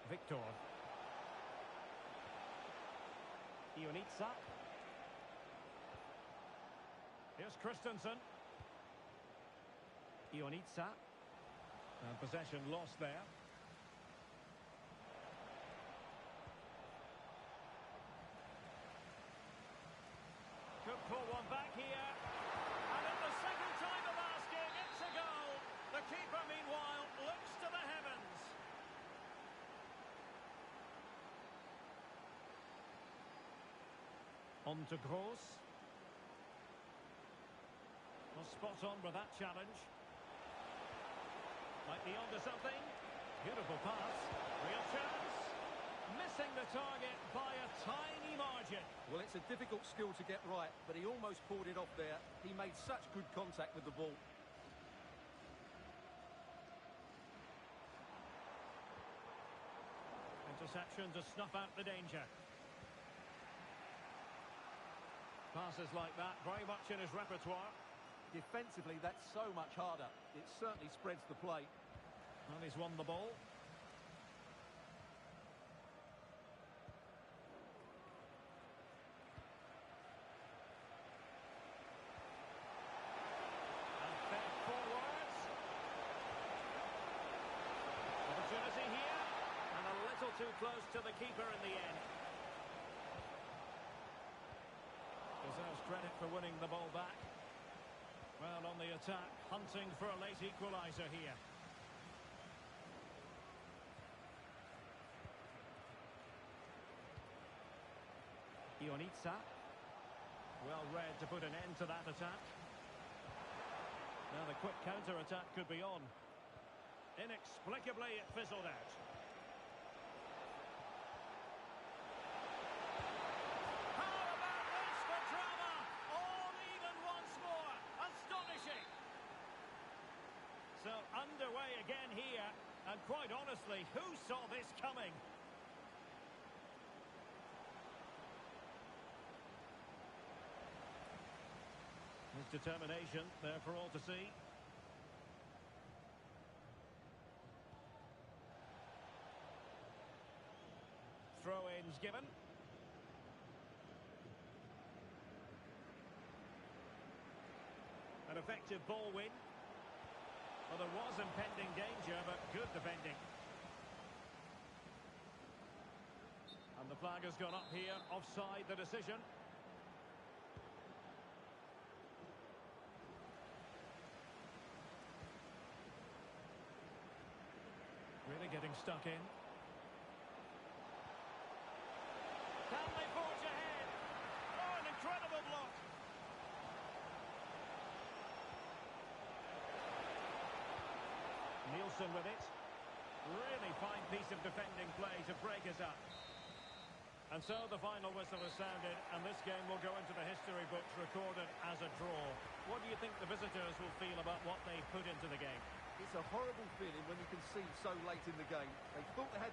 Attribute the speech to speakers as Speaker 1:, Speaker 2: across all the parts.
Speaker 1: Victor. Ionitsa. Here's Christensen. Ionitsa. And possession lost there. Could pull one back here. And at the second time of asking, it's a goal. The keeper, meanwhile, looks to the heavens. On to Gross. Well, spot on with that challenge. Might be onto something. Beautiful pass. Real chance. Missing the target by a tiny margin.
Speaker 2: Well, it's a difficult skill to get right, but he almost pulled it off there. He made such good contact with the ball.
Speaker 1: Interception to snuff out the danger. Passes like that, very much in his repertoire.
Speaker 2: Defensively, that's so much harder. It certainly spreads the play.
Speaker 1: Well, he's won the ball. And fed forwards. Opportunity here. And a little too close to the keeper in the end. Deserves credit for winning the ball back. Well, on the attack, hunting for a late equaliser here. Ionitsa. Well read to put an end to that attack. Now the quick counter-attack could be on. Inexplicably, it fizzled out. So underway again here, and quite honestly, who saw this coming? His determination there for all to see. Throw-ins given. An effective ball win. Well, there was impending danger, but good defending. And the flag has gone up here, offside the decision. Really getting stuck in. Can they forge ahead? Oh, an incredible block. Nielsen with it. Really fine piece of defending play to break us up. And so the final whistle has sounded, and this game will go into the history books recorded as a draw. What do you think the visitors will feel about what they put into the game?
Speaker 2: It's a horrible feeling when you concede so late in the game. They thought they had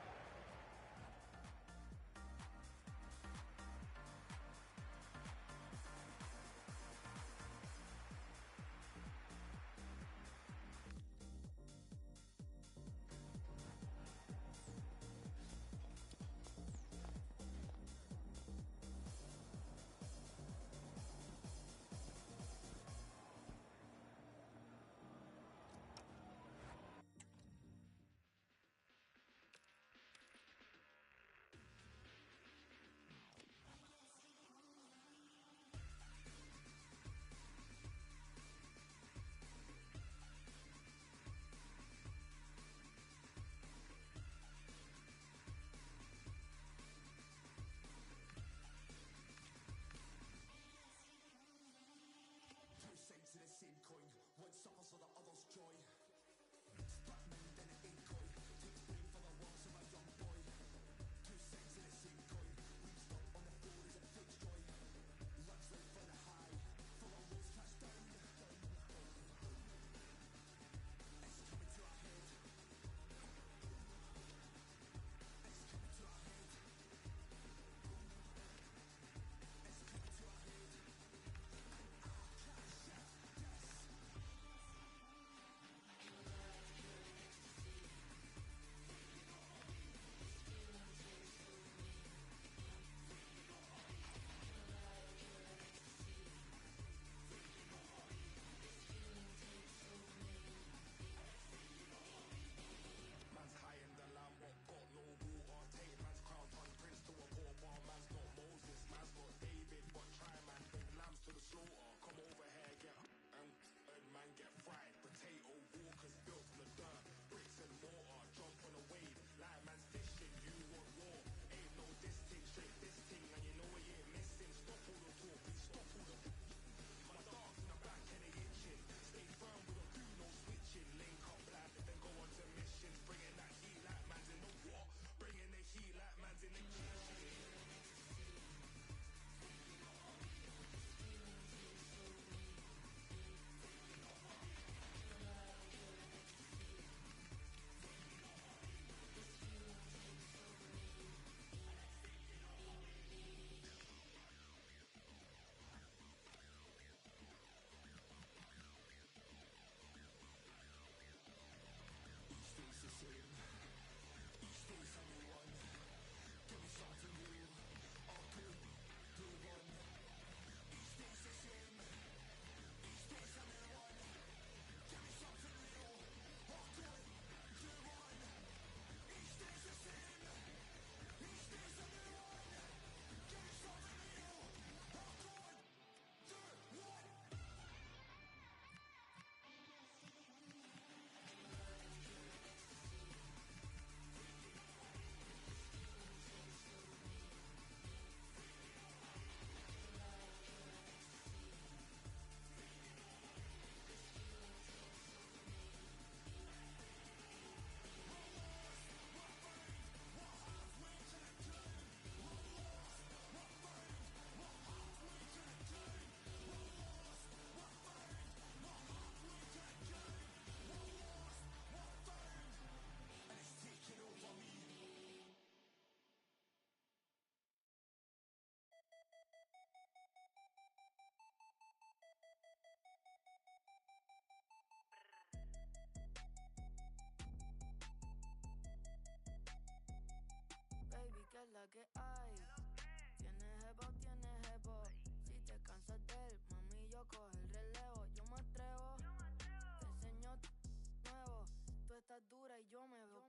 Speaker 3: dura y yo me veo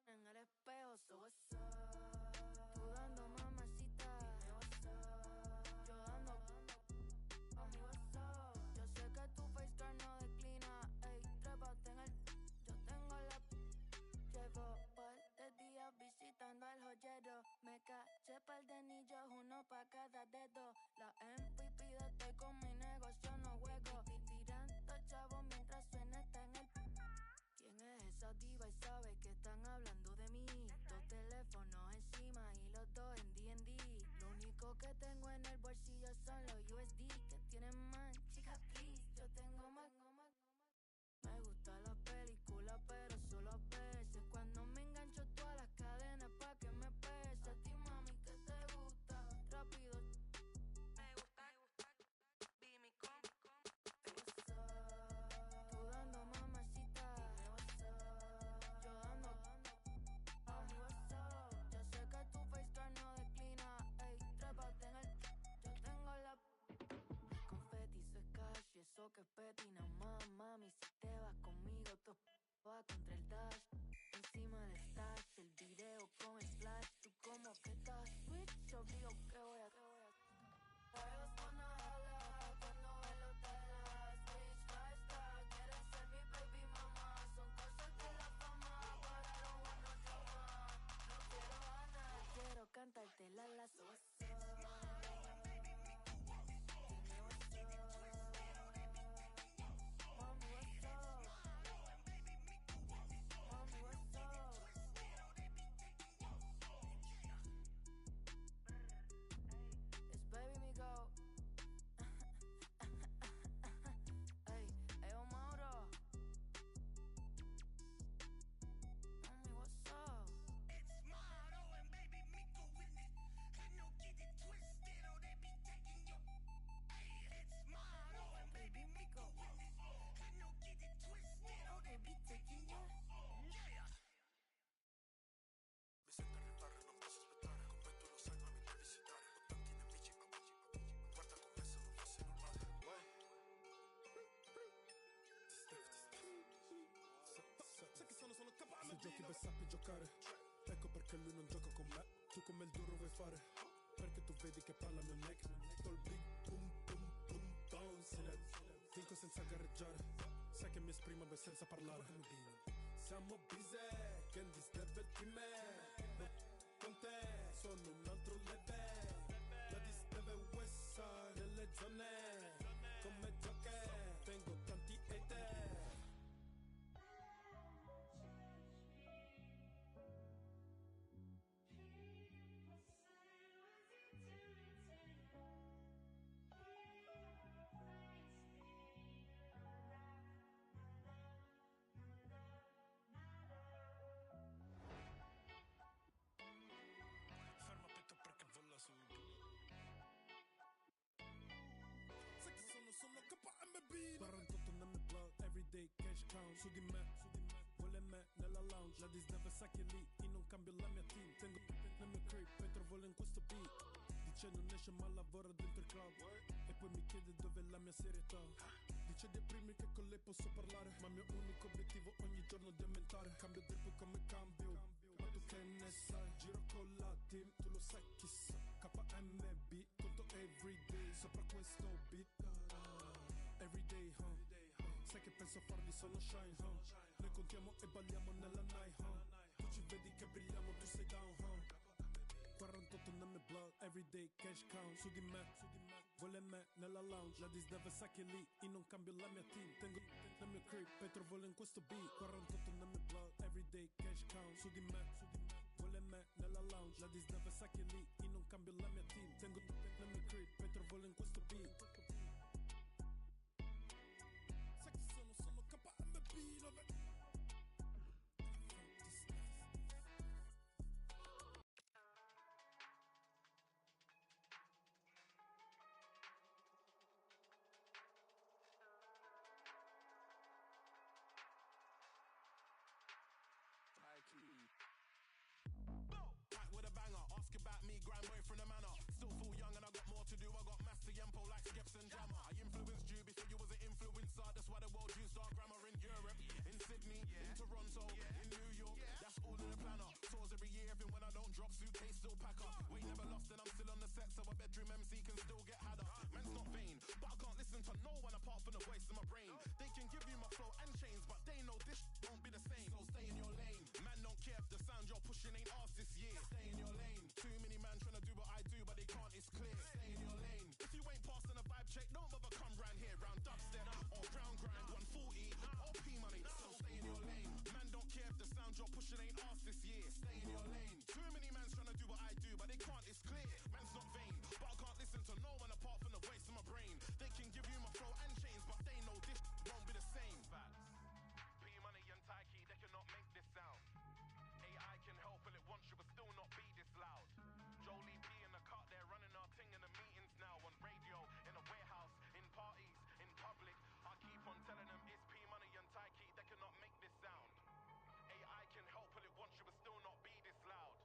Speaker 3: en el espejo. So what's up? Tú dando mamacita. Dime what's up. Yo dando mami what's up. Yo sé que tu FaceTime no declina. Ey, trépate en el. Yo tengo la. Llevo par de días visitando al joyero. Me caché par de anillos, uno pa' cada dedo. La MVP de estoy con mi negocio, no juego. Tirando chavos mientras suena está en el. ¿Quién es esa diva y sabe que están hablando de mí? Dos teléfonos encima y los dos en D&D. Lo único que tengo en el bolsillo son los USD que tienen más, chica, please. Yo tengo más. Me gusta la película, pero solo a veces. Cuando me engancho todas las cadenas pa' que me pese. A ti, mami, ¿qué te gusta? Rápido. Me gusta. Be mi what's up? Tú dando mamacita. Dime what's up. Yo dando mami what's up. Yo sé que tu FaceTime no declina. Ey, trépate en el. Yo tengo la. Confeti, eso es cash y eso que es petty. Nada más, mami, si te vas conmigo, tú va contra el dash. Encima del stash, el video con el flash. Tú como que estás switch, yo digo que voy a. Ellos van a jalar cuando ven los telas. Switch, hashtag, quieren ser mi baby mama. Son cosas de la fama, but I don't want no drama. No quiero ganar, quiero cantarte la lazo.
Speaker 4: Se giochi per sappi giocare, ecco perché lui non gioca con me. Tu come il duro vuoi fare, perché tu vedi che parla mio neck. Col big boom boom boom bounce in it. Vinco senza gareggiare, sai che mi esprimo ben senza parlare. Siamo busy, Candy step in me. No, con te sono un altro level. La disteve West Side, nelle zone come gioche, tengo tanti hater. Ferma petto perché vola su. Sai che sono KMB 48 nel blood, everyday cash count. Su di me, vuole me nella lounge. La disdeve sa che lì, io non cambio la mia team. Tengo nel mio crib, poi trovo in questo beat. Dice non esce ma lavora dentro il club. E poi mi chiede dove è la mia serietà. Dice dei primi che con lei posso parlare, ma il mio unico obiettivo ogni giorno di aumentare. Cambio tempo come cambio, ma tu che ne sai? Giro con la team, tu lo sai chissà. KMB, conto everyday sopra questo beat. Everyday, sai che penso a farli sono shine, Noi contiamo e balliamo nella night, Tu ci vedi che brilliamo, tu sei down, 48 nel mio blood, everyday cash count. Su di me, vuole me nella lounge. La disdeve sa che lì, io non cambio la mia team. Tengo nel mio crib, poi trovo in questo beat. 48 nel mio blood, everyday cash count. Su di me, vuole me nella lounge. La disdeve sa che lì, io non cambio la mia team. Tengo nel mio crib, poi trovo in questo beat. Sai che sono KMB, dove...
Speaker 5: Back with a banger, ask about me, grand boy from the manor. Still full young and I got more to do. I got master yempo like Skeps and Jammer. I influenced you before you was an influencer. That's why the world used our grammar in Europe, in Sydney, in Toronto, in bedroom MC can still get hadder. Man's not vain, but I can't listen to no one apart from the voice in my brain. They can give you my flow and chains, but they know this won't be the same. So stay in your lane. Man don't care if the sound you're pushing ain't ours this year. Stay in your lane. Too many man trying to do what I do, but they can't, it's clear. Stay in your lane. If you ain't passing a vibe check, don't bother come round here. Round dubstep or ground grind, 140 or P money. So stay in your lane. Man don't care if the sound you're pushing ain't ours this year. Stay in your lane. Too many mans trying to do what I do, but they can't, it's clear. Man's not vain, but I can't listen to no one apart from the voice in my brain. They can give you my flow and chains, but they know this won't be the same. Facts. P Money and Taiki, they cannot make this sound. AI can help and it wants you, but still not be this loud. Jolie P in the cut, they're running our thing in the meetings now. On radio, in a warehouse, in parties, in public. I keep on telling them it's P Money and Taiki, they cannot make this sound. AI can help and it wants you, but still not be this loud.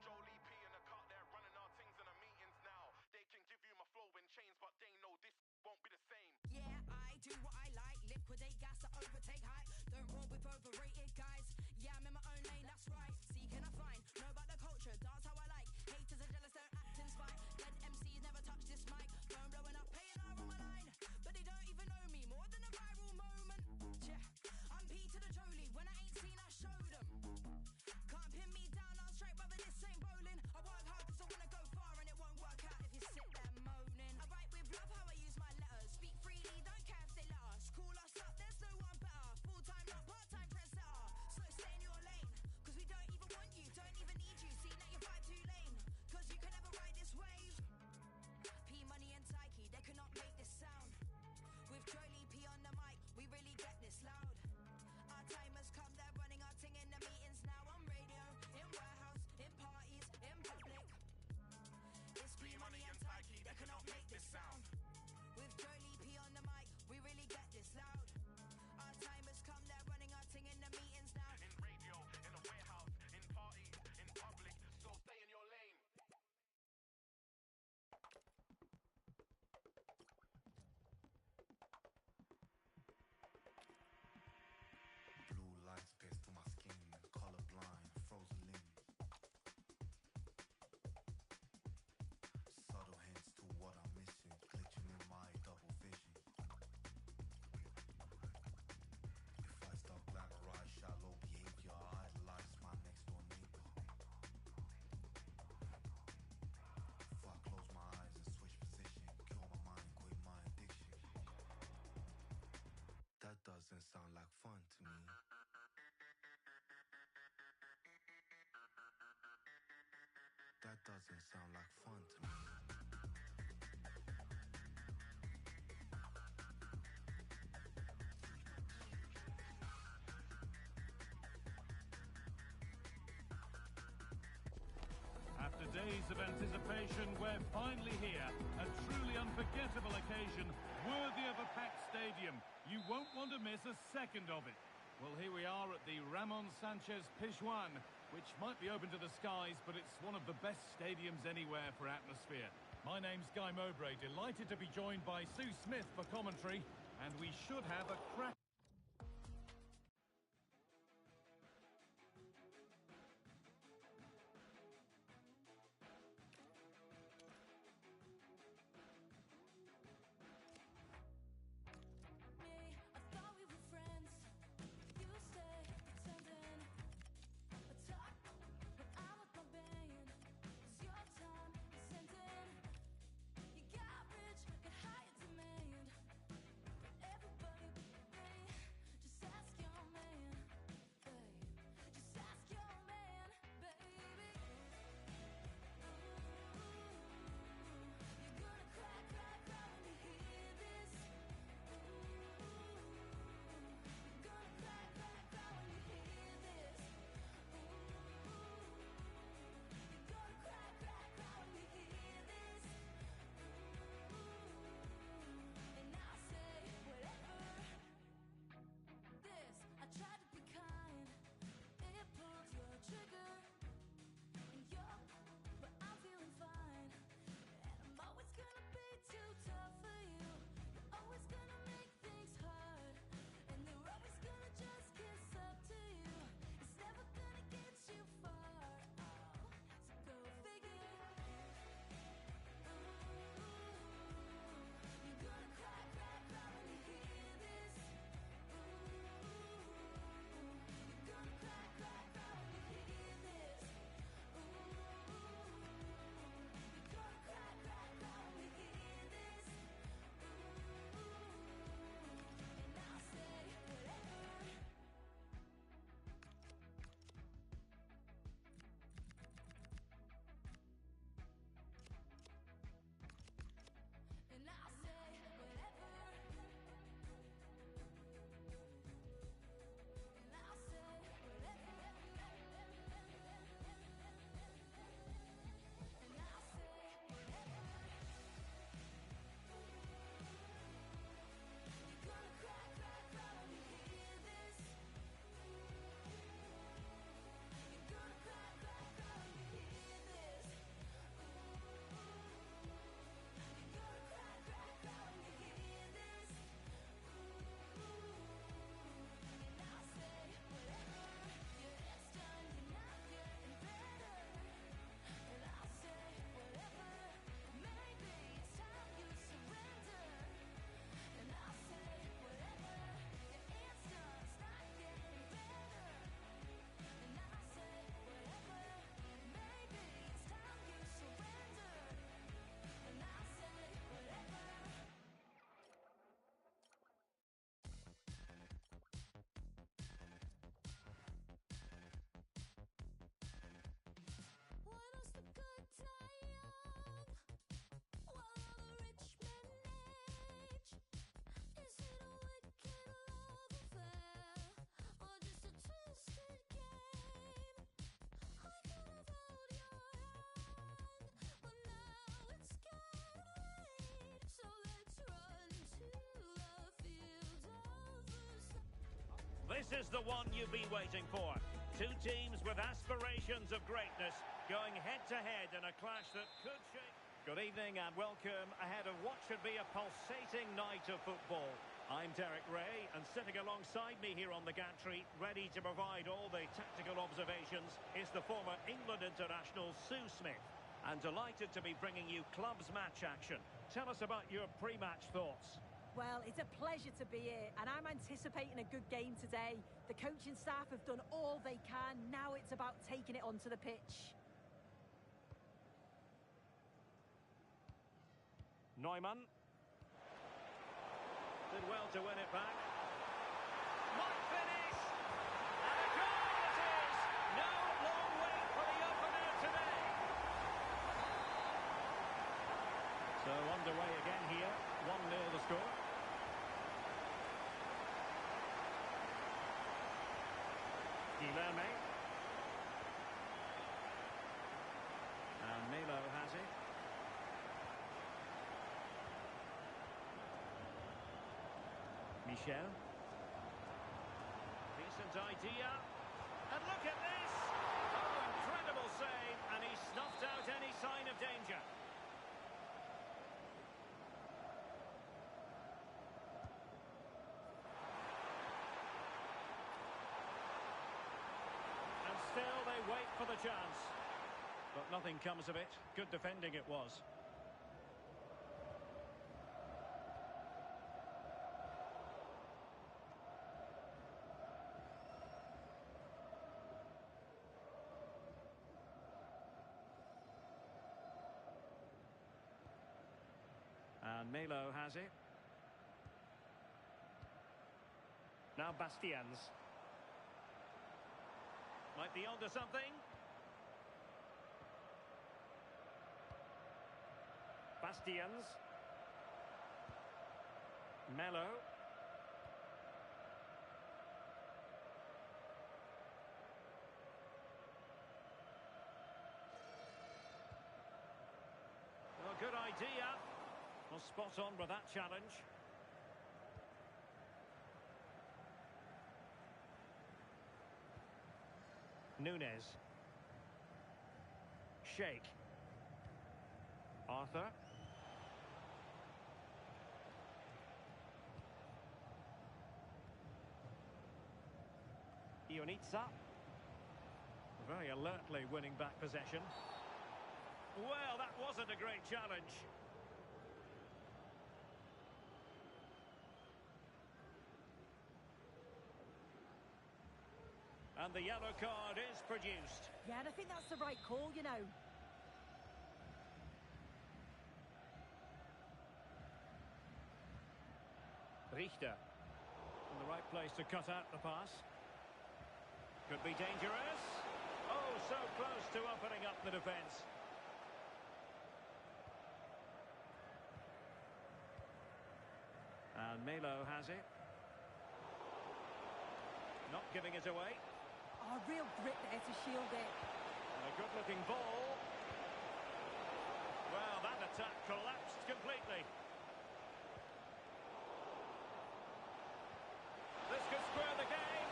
Speaker 5: Jolie P in the cut, they're running our things in the meetings now. They can give you my flow in chains, but they know this won't be the same.
Speaker 3: Yeah, I do what I like. Liquidate gas to overtake hype. Don't roll with overrated guys. Yeah, I'm in my own lane, that's right. See, can I find? Know about the culture, dance how I like. Haters are jealous, don't act in spite. Dead MCs never touch this mic. Phone blowing up, paying R on my line. But they don't even know me, more than a viral moment. Yeah, I'm P to the Jolie. When I ain't seen, I show them. Can't pin me down, I'm straight, brother, this ain't bowling. I work hard cause I wanna go far and it won't work out if you sit there moaning. I write with love how I use my letters. Speak freely, don't care if they let us. Call us up, there's no one better. Full-time, not part-time trendsetter. So stay in your lane, cause we don't even want you, don't even need you. See that you vibe too lame, cause you can never ride this wave. P Money and Taiki, they cannot make this sound. With Jolie P on the mic, we really get this loud. Our time has come, they're running our ting in the meetings now. On radio, in warehouse, in parties, in public. It's P Money and Taiki, they cannot make this sound. With Jolie P on the mic, we really get this loud. Our time has come, they're running our ting in the meetings now.
Speaker 5: In radio, in a warehouse, in parties, in public. So stay in your lane.
Speaker 6: Blue lights pierce through my skin, colorblind, frozen limbs. Subtle hints to what I'm missing, glitching in my double vision. If I start glamorize shallow behavior, I idolize my next door neighbor. If I close my eyes and switch position, kill my mind, quit my addiction. That doesn't sound like fun to me. That doesn't sound like fun to me.
Speaker 1: After days of anticipation, we're finally here. A truly unforgettable occasion, worthy of a packed stadium. You won't want to miss a second of it. Well, here we are at the Ramon Sanchez Pizjuan, which might be open to the skies, but it's one of the best stadiums anywhere for atmosphere. My name's Guy Mowbray, delighted to be joined by Sue Smith for commentary, and we should have a crack.
Speaker 3: I thought we were friends. You stay pretending. I talk when I'm with my band. 'Cause your time is ending. You got rich, got higher demand. But everybody
Speaker 1: This is the one you've been waiting for. Two teams with aspirations of greatness going head-to-head in a clash that could shake... Good evening and welcome ahead of what should be a pulsating night of football. I'm Derek Ray, and sitting alongside me here on the gantry, ready to provide all the tactical observations, is the former England international Sue Smith. And delighted to be bringing you clubs match action. Tell us about your pre-match thoughts.
Speaker 7: Well, it's a pleasure to be here, and I'm anticipating a good game today. The coaching staff have done all they can. Now it's about taking it onto the pitch.
Speaker 1: Neumann. Did well to win it back. Might finish! And a goal it is! No long wait for the opener today. So underway again here. 1-0 the score. Guilherme. And Melo has it. Michel. Decent idea. And look at this! Oh, incredible save, and he snuffed out any sign of danger. And still they wait for the chance. But nothing comes of it. Good defending it was. And Melo has it. Now Bastians. Might be onto something. Bastians. Melo. Well, good idea. Well, spot on with that challenge. Nunes. Sheikh. Arthur. Ionitsa. Very alertly winning back possession. Well, that wasn't a great challenge. And the yellow card is produced.
Speaker 7: Yeah, and I think that's the right call, you know.
Speaker 1: Richter. In the right place to cut out the pass. Could be dangerous. Oh, so close to opening up the defence. And Melo has it. Not giving it away.
Speaker 7: Oh, real grit there to shield it.
Speaker 1: And a good-looking ball. Well, that attack collapsed completely. This could square the game.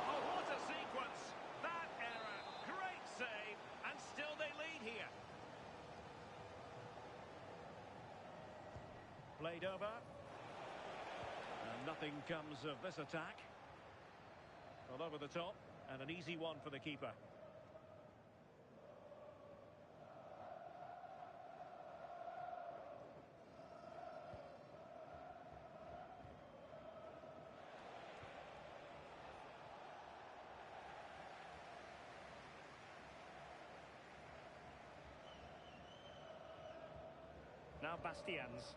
Speaker 1: Oh, what a sequence. That error. Great save. And still they lead here. Played over. And nothing comes of this attack. Well, over the top, and an easy one for the keeper. Now Bastians.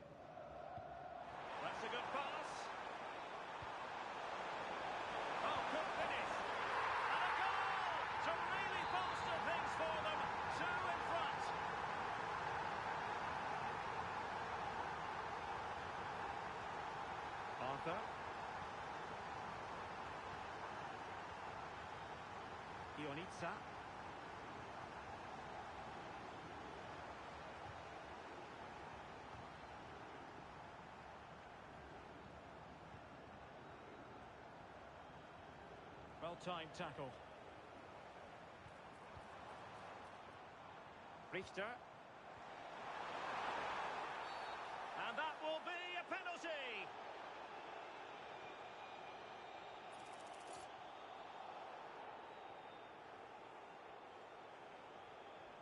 Speaker 1: That's a good pass. Oh, good finish. And a goal to really bolster things for them. Two in front. Arthur. Ionitsa. Well-timed tackle. Richter. And that will be a penalty.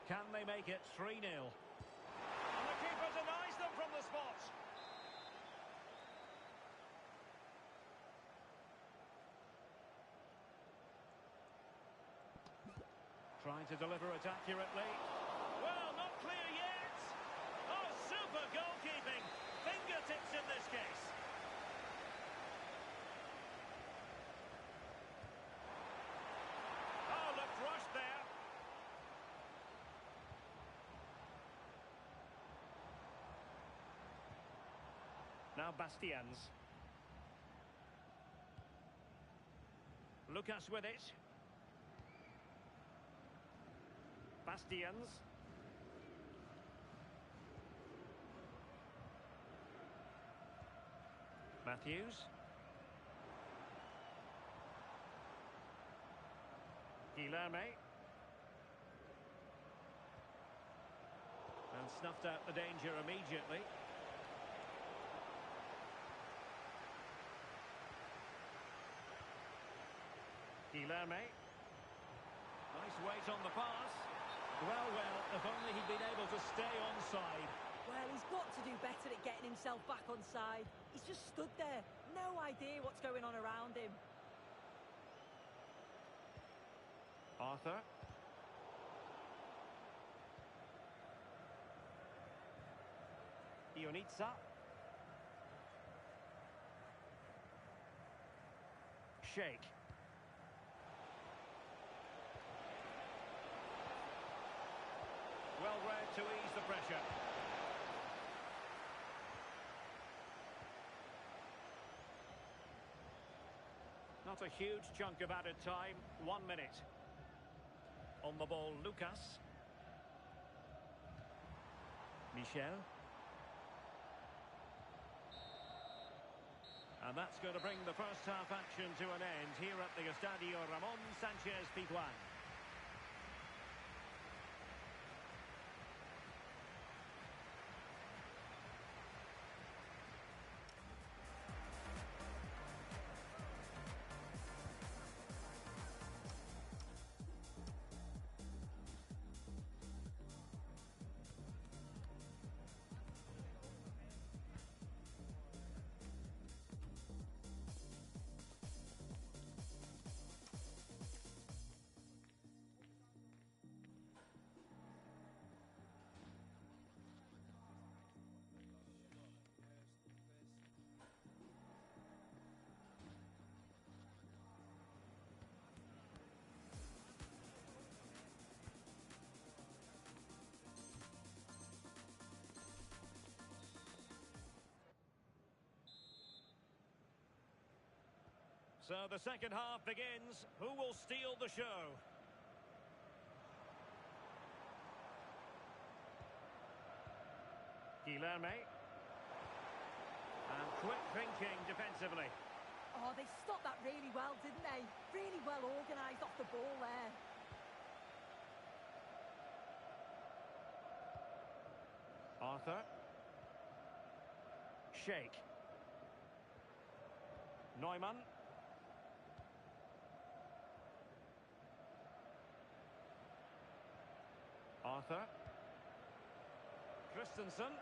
Speaker 1: Can they make it 3-0? And the keeper denies them from the spot. Trying to deliver it accurately. Well, not clear yet. Oh, super goalkeeping. Fingertips in this case. Oh, looked rushed there. Now Bastians. Lucas with it. Bastians. Matthews. Guilherme. And snuffed out the danger immediately. Guilherme. Nice weight on the pass. Well, if only he'd been able to stay onside.
Speaker 7: Well, he's got to do better at getting himself back onside. He's just stood there. No idea what's going on around him.
Speaker 1: Arthur. Ionitsa. Sheikh. Well read to ease the pressure. Not a huge chunk of added time. 1 minute. On the ball, Lucas. Michel. And that's going to bring the first half action to an end here at the Estadio Ramón Sánchez Pizjuán. So the second half begins. Who will steal the show? Guilherme. And quick thinking defensively.
Speaker 7: Oh, they stopped that really well, didn't they? Really well organised off the ball there.
Speaker 1: Arthur. Sheikh. Neumann. Arthur. Christensen.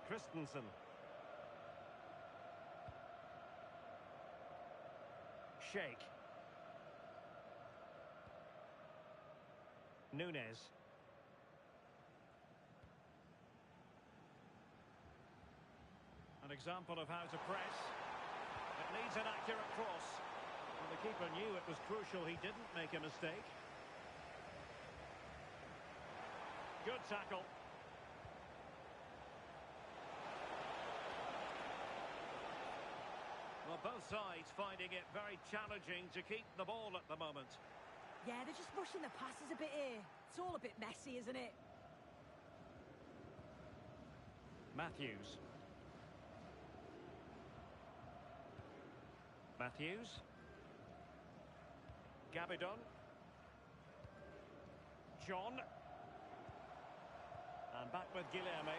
Speaker 1: Christensen. Sheikh. Nunes. An example of how to press. It needs an accurate cross. And the keeper knew it was crucial he didn't make a mistake. Good tackle. Well, both sides finding it very challenging to keep the ball at the moment.
Speaker 7: Yeah, they're just rushing the passes a bit here. It's all a bit messy, isn't it?
Speaker 1: Matthews. Matthews. Gabidon. John. And back with Guilherme.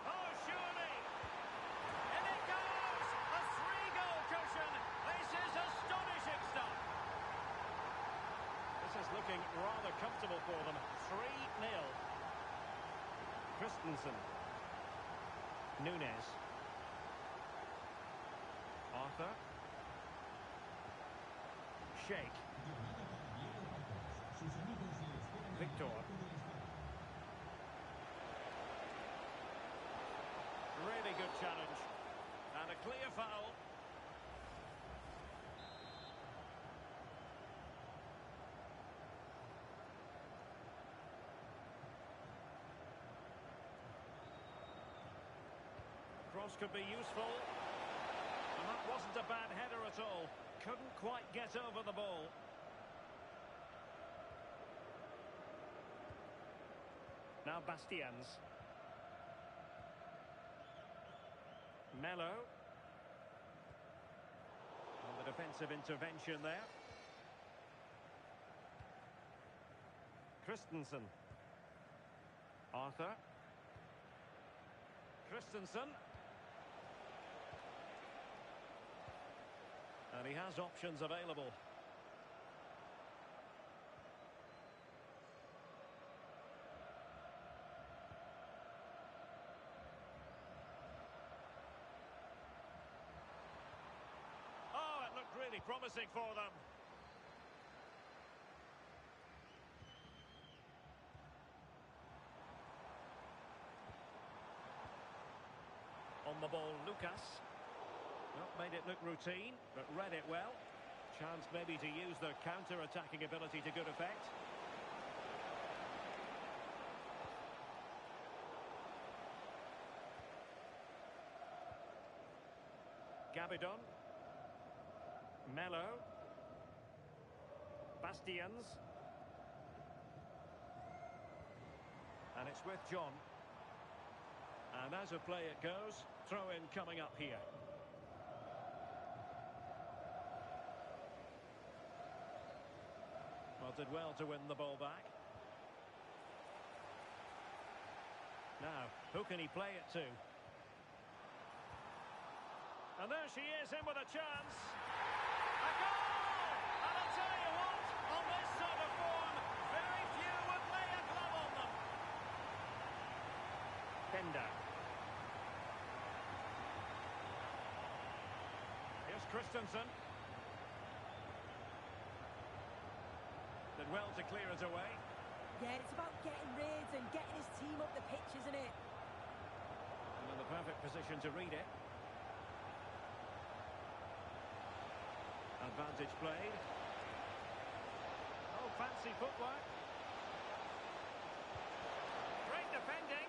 Speaker 1: Oh, surely! In it goes! A 3-goal cushion! This is astonishing stuff! This is looking rather comfortable for them. 3-0. Christensen. Nunes. Arthur. Sheikh. Victor. Really good challenge. And a clear foul. Cross could be useful. And that wasn't a bad header at all. Couldn't quite get over the ball. Now Bastians. Mello. And the defensive intervention there. Christensen. Arthur. Christensen. And he has options available. Oh, it looked really promising for them. On the ball, Lucas. Well, made it look routine, but read it well. Chance maybe to use their counter-attacking ability to good effect. Gabidon. Mello. Bastians. And it's with John. And as a play it goes, throw-in coming up here. Well, did well to win the ball back. Now, who can he play it to? And there she is, in with a chance. A goal! And I'll tell you what, on this sort of form, very few would lay a glove on them. Bender. Here's Christensen. Did well to clear it away.
Speaker 7: Yeah, it's about getting rid and getting his team up the pitch, isn't it?
Speaker 1: And in the perfect position to read it. Advantage played. Oh, fancy footwork. Great defending.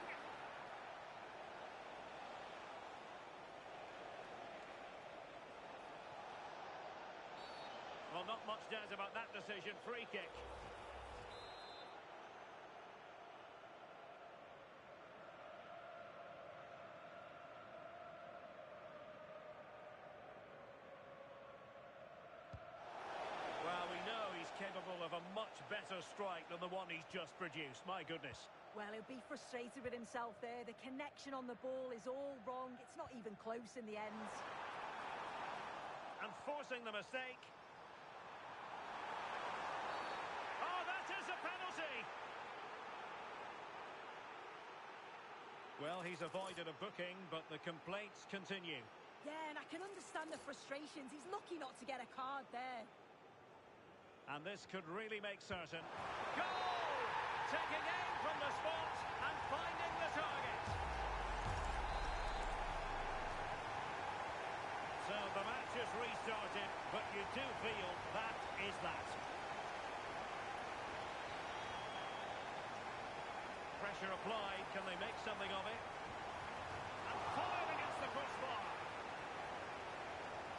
Speaker 1: Well, not much doubt about that decision. Free kick. Well, we know he's capable of a much better strike than the one he's just produced. My goodness.
Speaker 7: Well, he'll be frustrated with himself there. The connection on the ball is all wrong. It's not even close in the end.
Speaker 1: And forcing the mistake. Oh, that is a penalty! Well, he's avoided a booking, but the complaints continue.
Speaker 7: Yeah, and I can understand the frustrations. He's lucky not to get a card there.
Speaker 1: And this could really make certain. Goal! Taking aim from the spot and finding the target. So the match has restarted, but you do feel that is that. Pressure applied. Can they make something of it? And fired against the crossbar.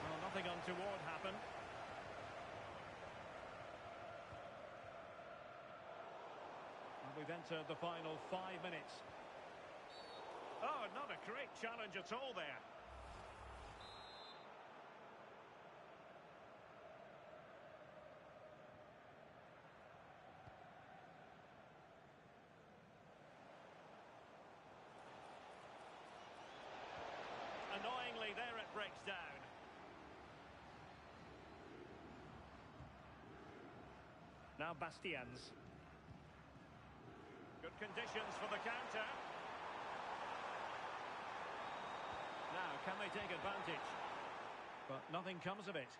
Speaker 1: Well, nothing untoward happened. We've entered the final 5 minutes. Oh, not a great challenge at all there. Suddenly there it breaks down. Now Bastian's. Good conditions for the counter. Now, can they take advantage? But nothing comes of it.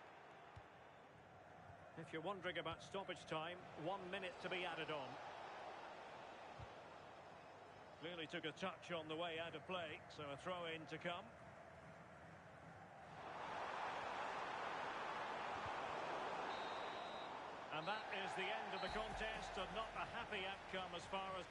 Speaker 1: If you're wondering about stoppage time, 1 minute to be added on. Clearly took a touch on the way out of play, so a throw-in to come. And that is the end of the contest, and not a happy outcome as far as...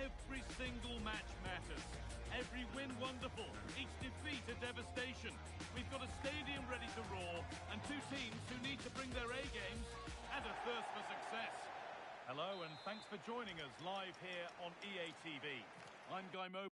Speaker 8: Every single match matters. Every win wonderful, each defeat a devastation. We've got a stadium ready to roar, and two teams who need to bring their A games and a thirst for success. Hello, and thanks for joining us live here on EA TV. I'm Guy Mo.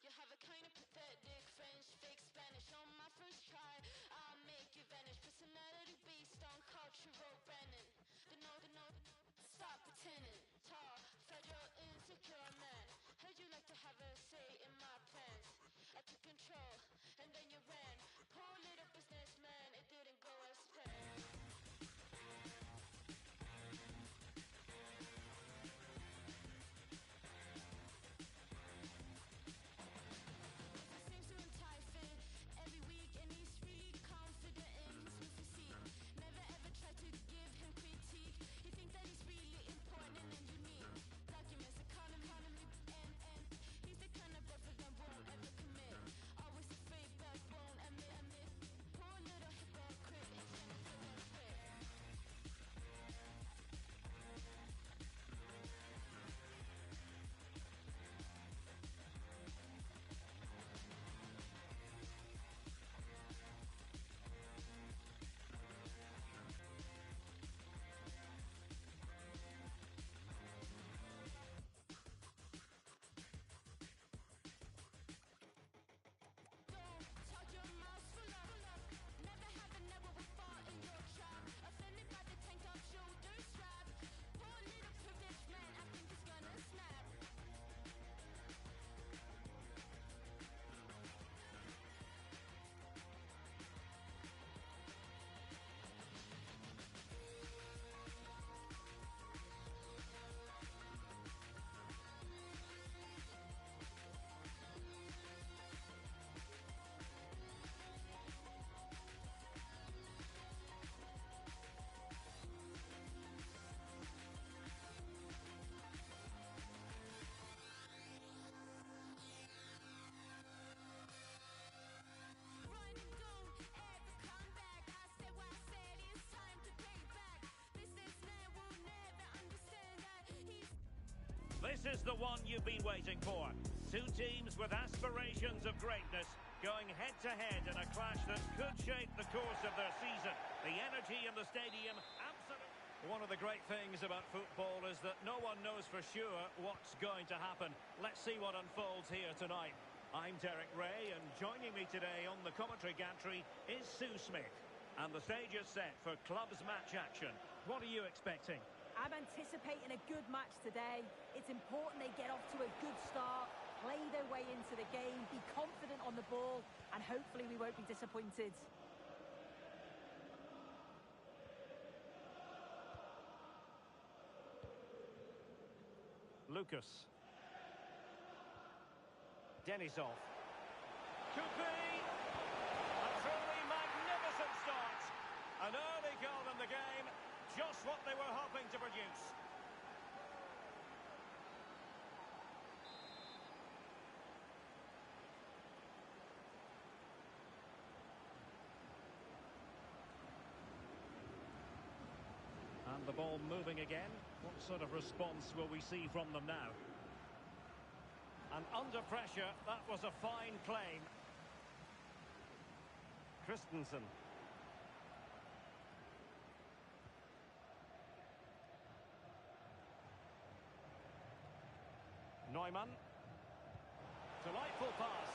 Speaker 9: You have a kind of pathetic French, fake Spanish. On my first try, I'll make you vanish. Personality based on cultural branding. Stop pretending. Tall, fragile, insecure man. Heard you like to have a say in my plans. I took control, and then you ran. Poor little businessman, it didn't go as planned. Never ever try to give him critique. He thinks that he's really important in
Speaker 1: is the one you've been waiting for. Two teams with aspirations of greatness going head-to-head in a clash that could shape the course of their season. The energy in the stadium, absolutely. One of the great things about football is that no one knows for sure what's going to happen. Let's see what unfolds here tonight. I'm Derek Ray, and joining me today on the commentary gantry is Sue Smith. And the stage is set for clubs match action. What are you expecting?
Speaker 7: I'm anticipating a good match today. It's important they get off to a good start, play their way into the game, be confident on the ball, and hopefully we won't be disappointed.
Speaker 1: Lucas. Denisov. Could be a truly magnificent start. An early goal in the game, just what they were hoping to produce. And the ball moving again. What sort of response will we see from them now? And under pressure, that was a fine claim. Christensen. Neumann. Delightful pass.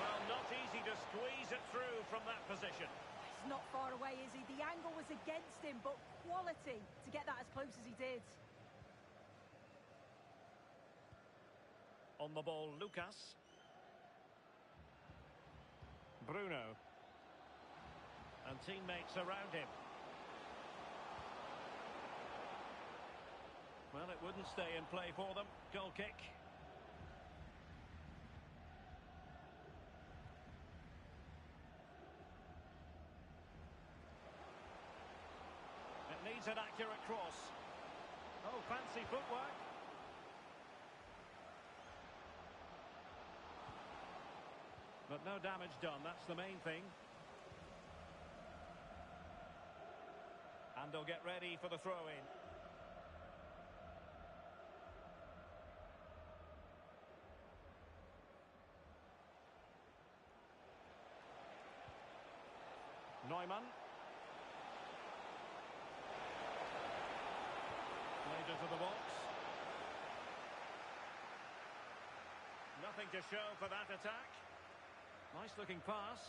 Speaker 1: Well, not easy to squeeze it through from that position.
Speaker 7: He's not far away, is he? The angle was against him, but quality to get that as close as he did.
Speaker 1: On the ball, Lucas. Bruno. And teammates around him. Well, it wouldn't stay in play for them. Goal kick. It needs an accurate cross. Oh, fancy footwork. But no damage done, that's the main thing. And they'll get ready for the throw-in. Neumann. Played into the box. Nothing to show for that attack. Nice looking pass.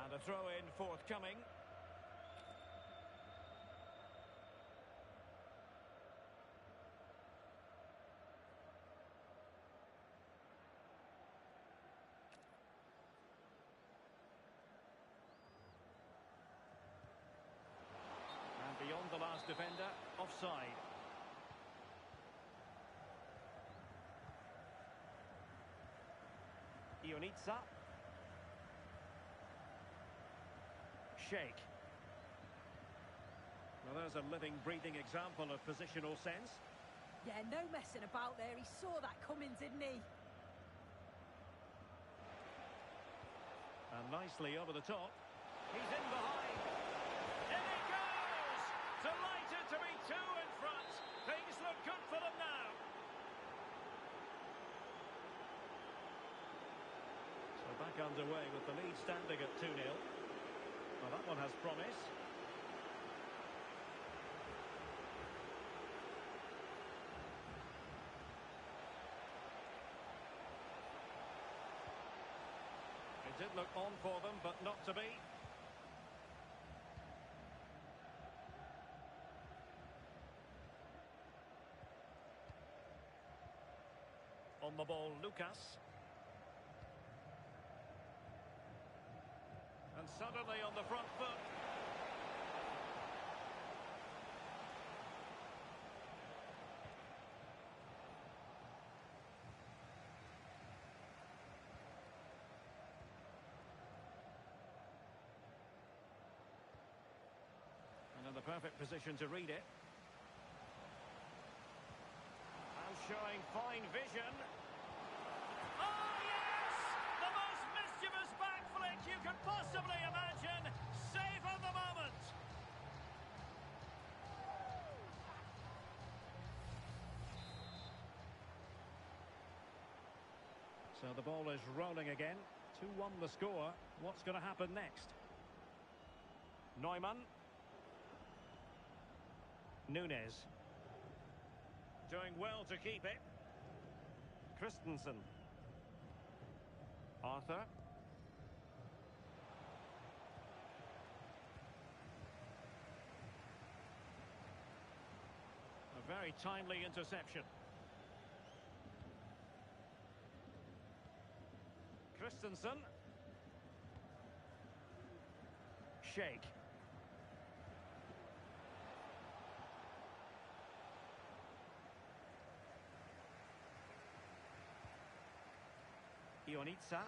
Speaker 1: And a throw-in forthcoming. Beyond the last defender, offside. Ionitsa. Sheikh. Well, there's a living, breathing example of positional sense.
Speaker 7: Yeah, no messing about there. He saw that coming, didn't he?
Speaker 1: And nicely over the top. He's in behind. In he goes! Delighted to be two in front. Things look good for them now. So back underway with the lead standing at 2-0. Well, that one has promise. It did look on for them, but not to be. On the ball, Lucas. And suddenly on the front foot. And in the perfect position to read it. And showing fine vision. Oh, yes! The most mischievous back flick you could possibly imagine. save on the moment. So the ball is rolling again. 2-1 the score. What's going to happen next? Neumann. Nunes. Doing well to keep it. Christensen. Arthur. A very timely interception. Christensen. Shake. Ionitsa.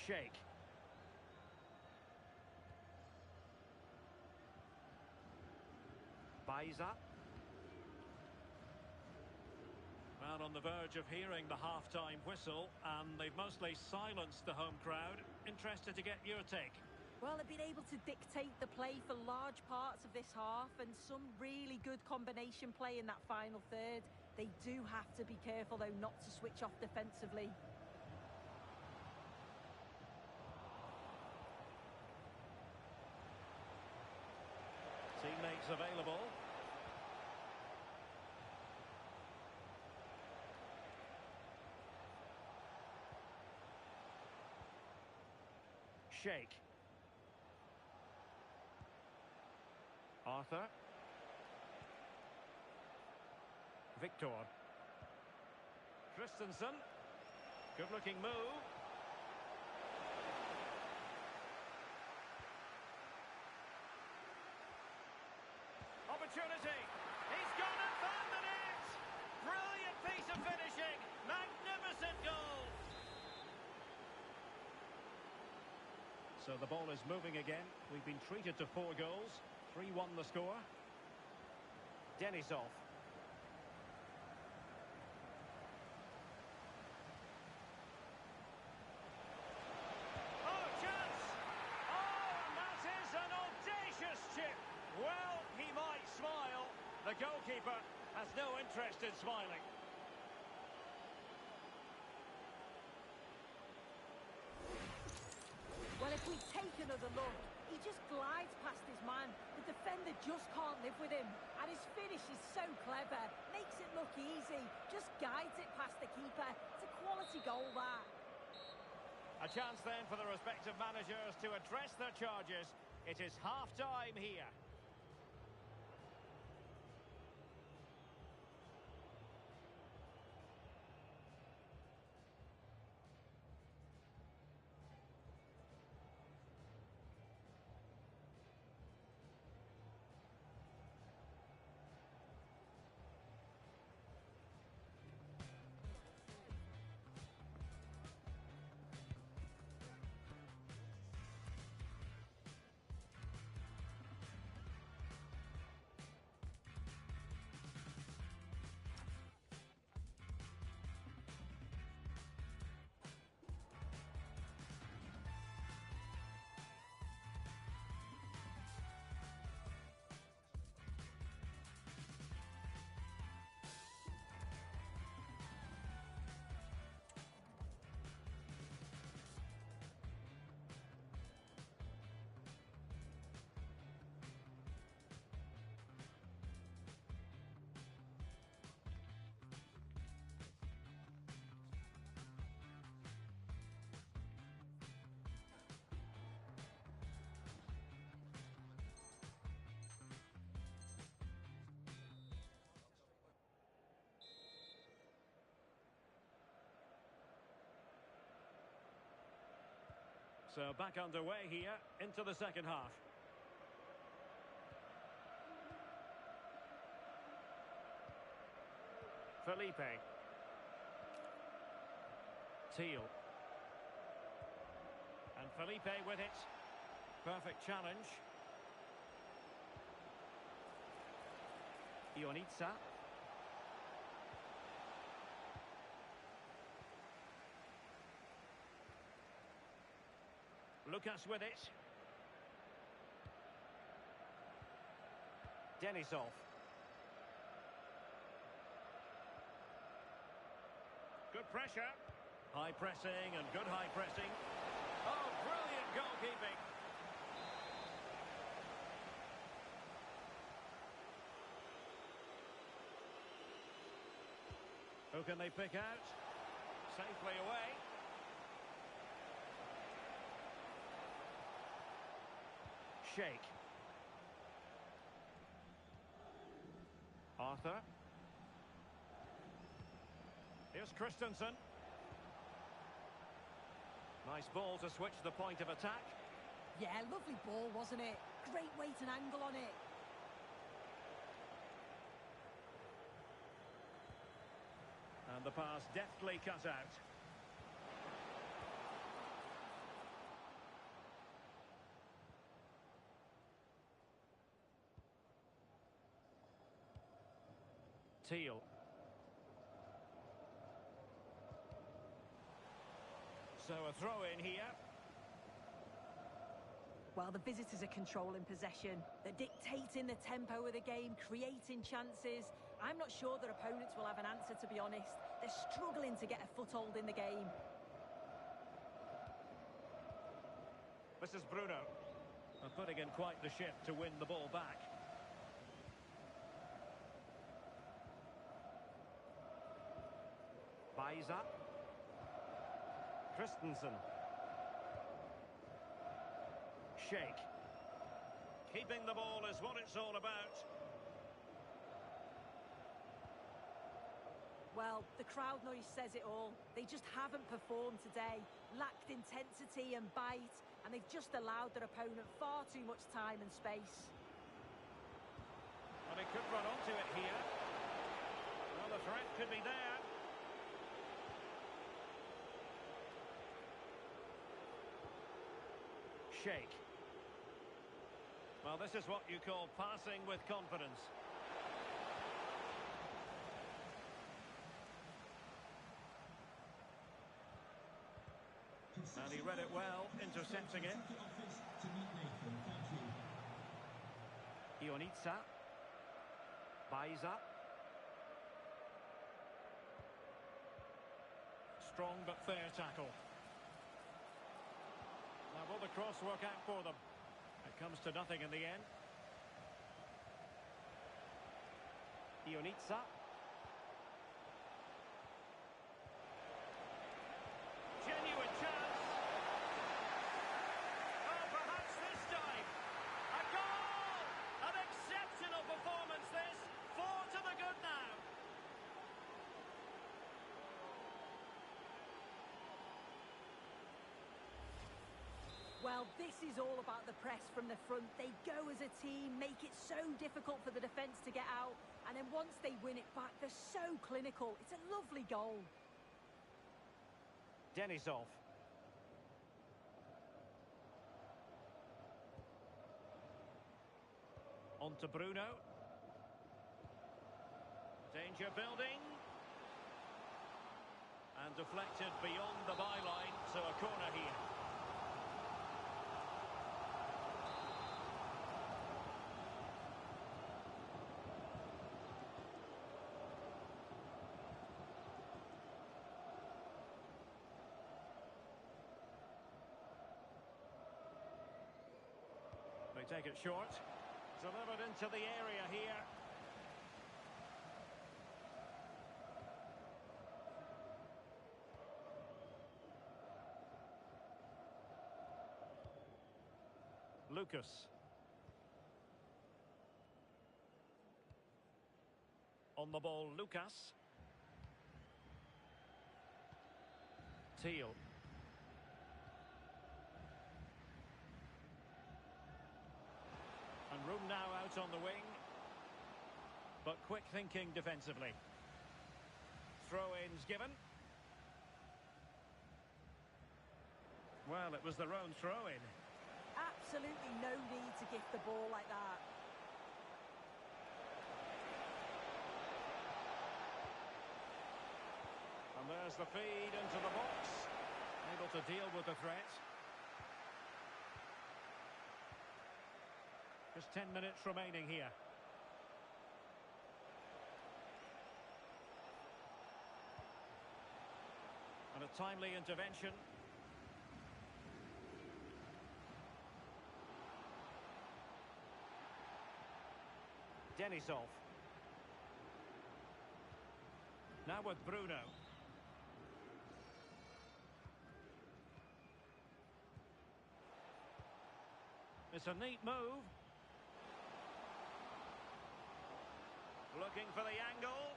Speaker 1: Shake. Baiza. Well, on the verge of hearing the half-time whistle, and they've mostly silenced the home crowd. Interested to get your take.
Speaker 7: Well, they've been able to dictate the play for large parts of this half, and some really good combination play in that final third. They do have to be careful, though, not to switch off defensively.
Speaker 1: Teammates available. Shake. Arthur. Victor. Christensen. Good-looking move. Opportunity. He's gone and found the net. Brilliant piece of finishing. Magnificent goal. So the ball is moving again. We've been treated to 4 goals. 3-1 the score. Denisov. Oh, chance! Oh, and that is an audacious chip. Well, he might smile. The goalkeeper has no interest in smiling.
Speaker 7: Well, if we take another look, he just glides past his man. The defender just can't live with him. And his finish is so clever. Makes it look easy. Just guides it past the keeper. It's a quality goal, that.
Speaker 1: A chance then for the respective managers to address their charges. It is half-time here. So back underway here into the second half. Felipe. Teal. And Felipe with it. Perfect challenge. Ionitsa. Lucas with it. Denisov. Good pressure. High pressing and good high pressing. Oh, brilliant goalkeeping. Who can they pick out? Safely away. Shake. Arthur. Here's Christensen. Nice ball to switch the point of attack.
Speaker 7: Yeah, lovely ball, wasn't it? Great weight and angle on it.
Speaker 1: And the pass deftly cut out. Teal. So a throw in here.
Speaker 7: Well, the visitors are controlling possession. They're dictating the tempo of the game, creating chances. I'm not sure that opponents will have an answer, to be honest. They're struggling to get a foothold in the game.
Speaker 1: This is Bruno. And putting in quite the shift to win the ball back. Baiza. Christensen. Shake. Keeping the ball is what it's all about.
Speaker 7: Well, the crowd noise says it all. They just haven't performed today. Lacked intensity and bite, and they've just allowed their opponent far too much time and space.
Speaker 1: Well, he could run onto it here. Well, the threat could be there. Shake. Well, this is what you call passing with confidence. And he read it well, intercepting it. Ionitsa. Baiza. Strong but fair tackle. Now will the cross work out for them? It comes to nothing in the end. Ionitsa. Genuine chance. Oh, perhaps this time. A goal! An exceptional performance this. 4 to the good now.
Speaker 7: Well, this is all about the press from the front. They go as a team, make it so difficult for the defence to get out, and then once they win it back, they're so clinical. It's a lovely goal.
Speaker 1: Denisov. On to Bruno. Danger building. And deflected beyond the byline, so a corner here. They take it short. Delivered into the area here. Lucas. On the ball, Lucas. Teal. And room now out on the wing. But quick thinking defensively. Throw-ins given. Well, it was their own throw-in.
Speaker 7: Absolutely no need to gift the ball like that.
Speaker 1: And there's the feed into the box. Able to deal with the threat. Just 10 minutes remaining here. And a timely intervention. Denisov. Now with Bruno. It's a neat move. Looking for the angle.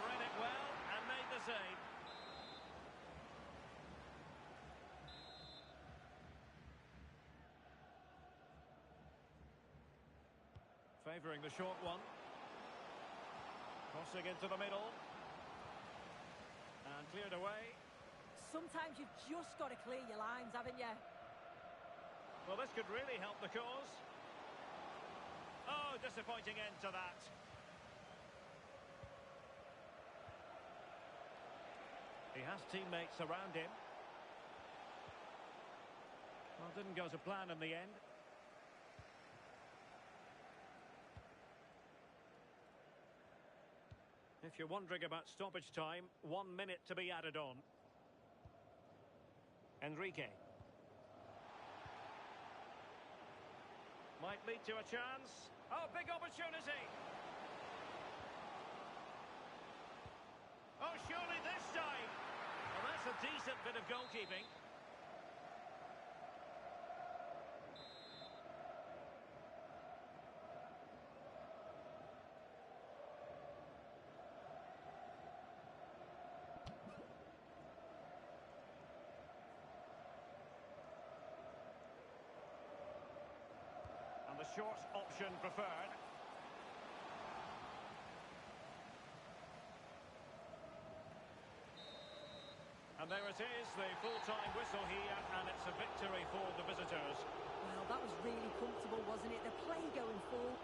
Speaker 1: Read it well and made the save. Favouring the short one. Crossing into the middle. And cleared away.
Speaker 7: Sometimes you've just got to clear your lines, haven't you?
Speaker 1: Well, this could really help the cause. Oh, disappointing end to that. He has teammates around him. Well, didn't go to plan in the end. If you're wondering about stoppage time, 1 minute to be added on. Enrique. Might lead to a chance. Oh, big opportunity. Oh, surely this time. Well, that's a decent bit of goalkeeping. And the short option preferred. And there it is, the full-time whistle here, and it's a victory for the visitors.
Speaker 7: Well, that was really comfortable, wasn't it? The play going forward.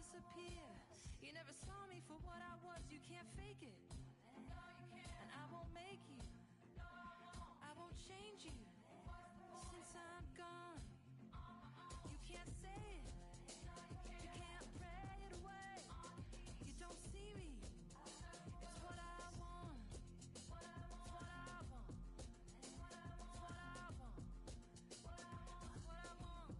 Speaker 3: disappear. You never saw me for what I was, you can't fake it. And I won't make you, I won't change you. Since I'm gone, you can't say it, you can't pray it away. You don't see me, it's what I want, it's what I want, it's what I want, it's what I want, it's what I want.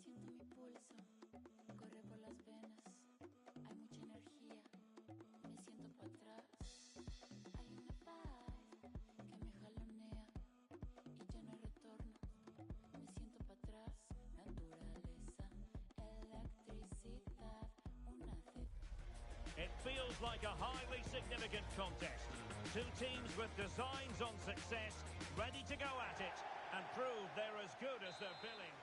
Speaker 3: Siento mi pulso, corre por las venas, hay mucha energía, me siento para atrás. Hay una paz que me jalonea y ya no hay retorno, me siento para atrás. Naturaleza, electricidad, una de...
Speaker 1: It feels like a highly significant contest. Two teams with designs on success, ready to go at it and prove they're as good as they're billing.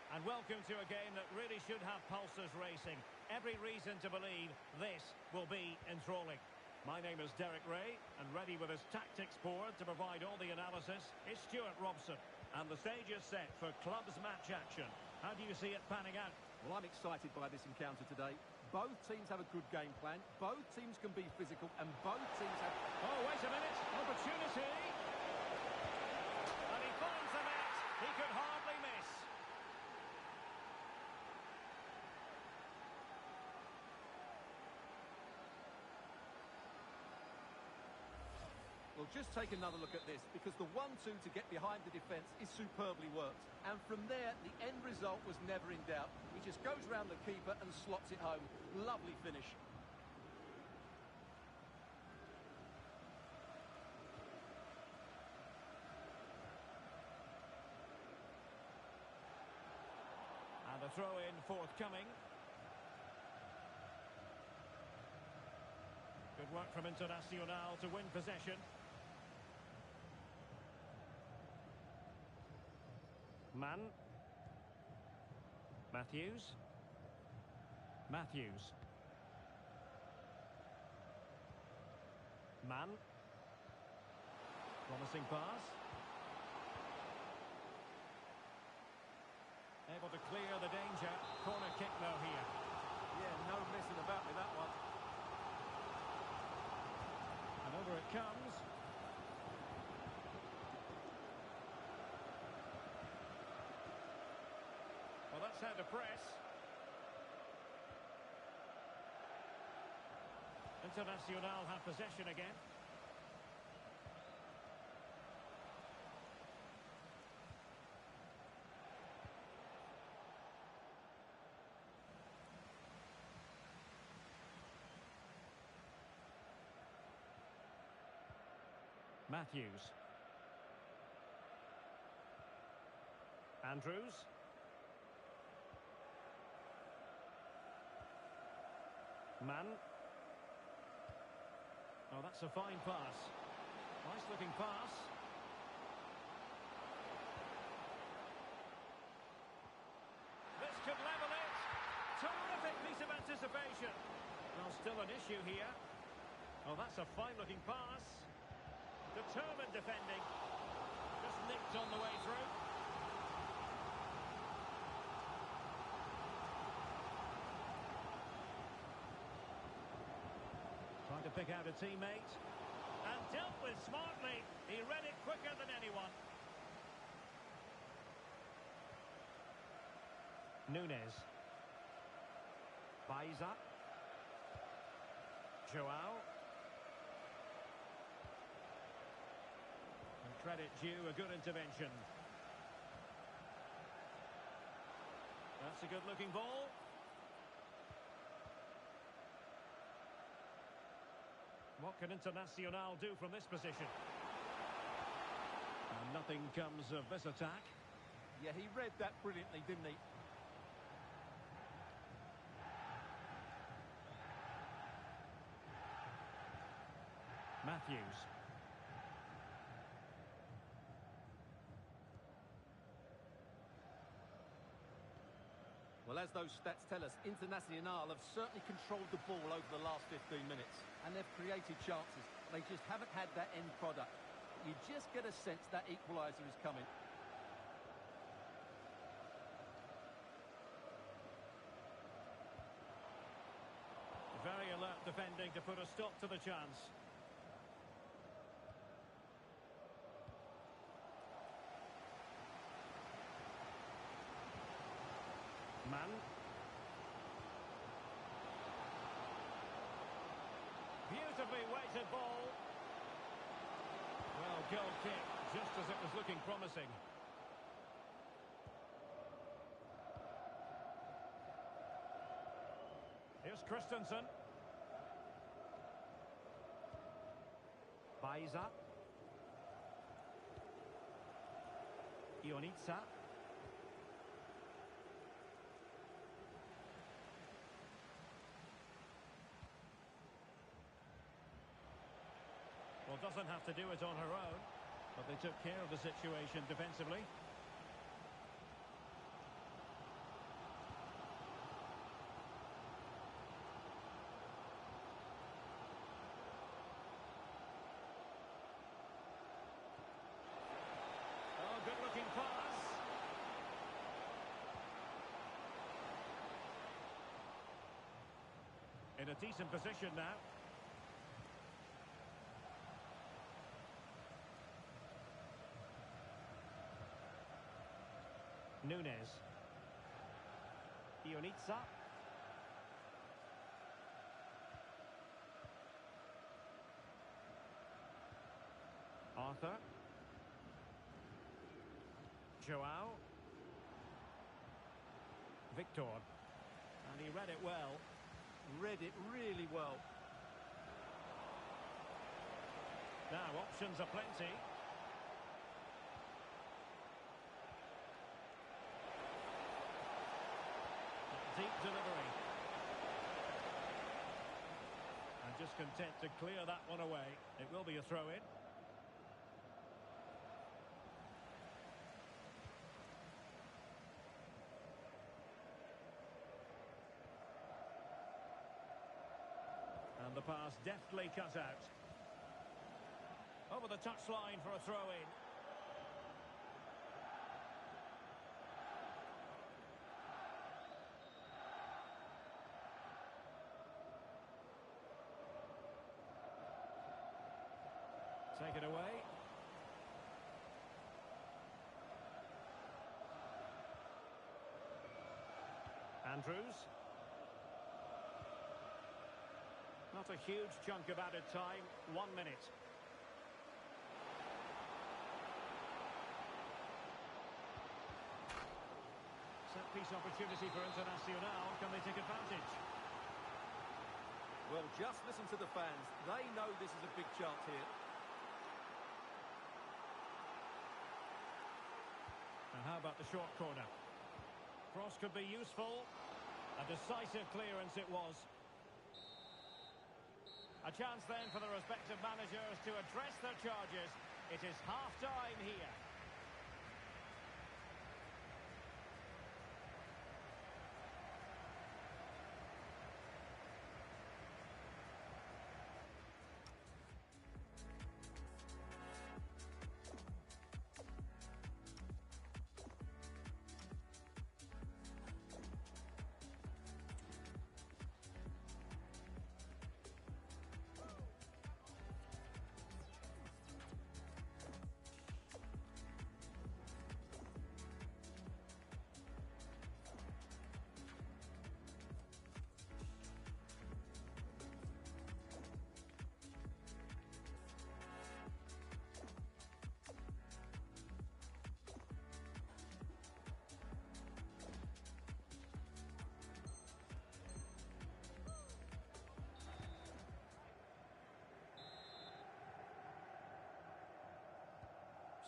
Speaker 1: And welcome to a game that really should have pulses racing. Every reason to believe this will be enthralling. My name is Derek Ray, and ready with his tactics board to provide all the analysis is Stuart Robson. And the stage is set for clubs match action. How do you see it panning out?
Speaker 2: Well, I'm excited by this encounter today. Both teams have a good game plan, both teams can be physical, and both teams have...
Speaker 1: Oh, wait a minute, opportunity! And he finds the net, he could hardly miss.
Speaker 2: Well, just take another look at this, because the 1-2 to get behind the defence is superbly worked. And from there, the end result was never in doubt. He just goes round the keeper and slots it home. Lovely finish.
Speaker 1: And a throw-in forthcoming. Good work from Internacional to win possession. Mann. Matthews. Matthews. Mann. Promising pass. Able to clear the danger. Corner kick though here.
Speaker 2: Yeah, no messing about with that one.
Speaker 1: And over it comes. Well, that's how to press. Internacional have possession again. Matthews. Andrews. Mann. Oh, that's a fine pass. Nice looking pass. This could level it. Terrific piece of anticipation. Well, still an issue here. Oh, that's a fine looking pass. Determined defending. Just nicked on the way through. pick out a teammate. And dealt with smartly. He read it quicker than anyone. Nunes. Baiza. Joao. And credit due, a good intervention. That's a good-looking ball. What can Internacional do from this position? And nothing comes of this attack.
Speaker 2: Yeah, he read that brilliantly, didn't he?
Speaker 1: Matthews.
Speaker 2: Well, as those stats tell us, Internacional have certainly controlled the ball over the last 15 minutes. And they've created chances. They just haven't had that end product. You just get a sense that equaliser is coming.
Speaker 1: Very alert defending to put a stop to the chance. Man. Beautifully weighted ball. Well, goal kick, just as it was looking promising. Here's Christensen. Baiza. Ionitsa. Well, doesn't have to do it on her own, but they took care of the situation defensively. Oh, good-looking pass. In a decent position now. Nunes. Ionitsa. Arthur. Joao. Victor. And he read it well.
Speaker 2: Read it really well.
Speaker 1: Now, options are plenty. Deep delivery. And just content to clear that one away. It will be a throw-in. And the pass deftly cut out. Over the touchline for a throw-in. Take it away. Andrews. Not a huge chunk of added time. 1 minute. Set piece opportunity for Internacional. Can they take advantage?
Speaker 2: Well, just listen to the fans. They know this is a big chance here.
Speaker 1: And how about the short corner? Cross could be useful. A decisive clearance it was. A chance then for the respective managers to address their charges. It is half-time here.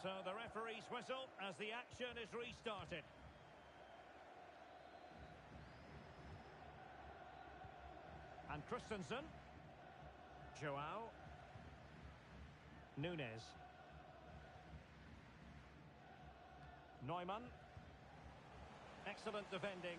Speaker 1: So the referee's whistle as the action is restarted. And Christensen. Joao. Nunes. Neumann. Excellent defending.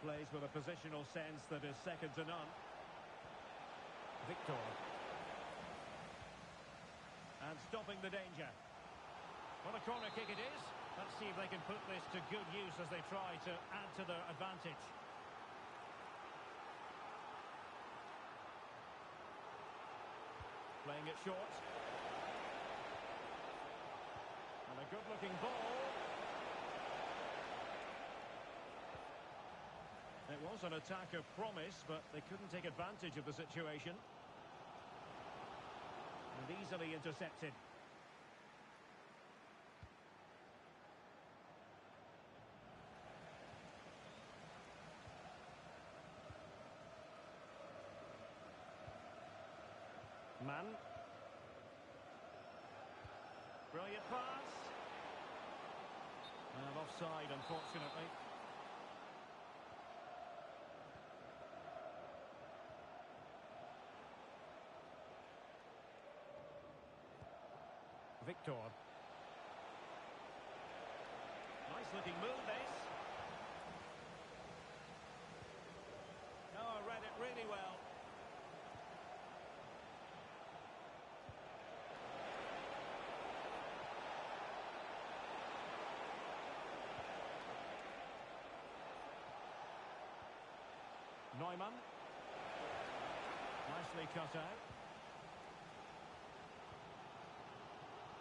Speaker 1: Plays with a positional sense that is second to none. Victor. And stopping the danger. What a corner kick it is. Let's see if they can put this to good use as they try to add to their advantage. Playing it short. And a good-looking ball. It was an attack of promise, but they couldn't take advantage of the situation. And easily intercepted. Mann. Brilliant pass. And offside, unfortunately. Victor. Nice looking move, this. Oh, read it really well. Neumann. Nicely cut out.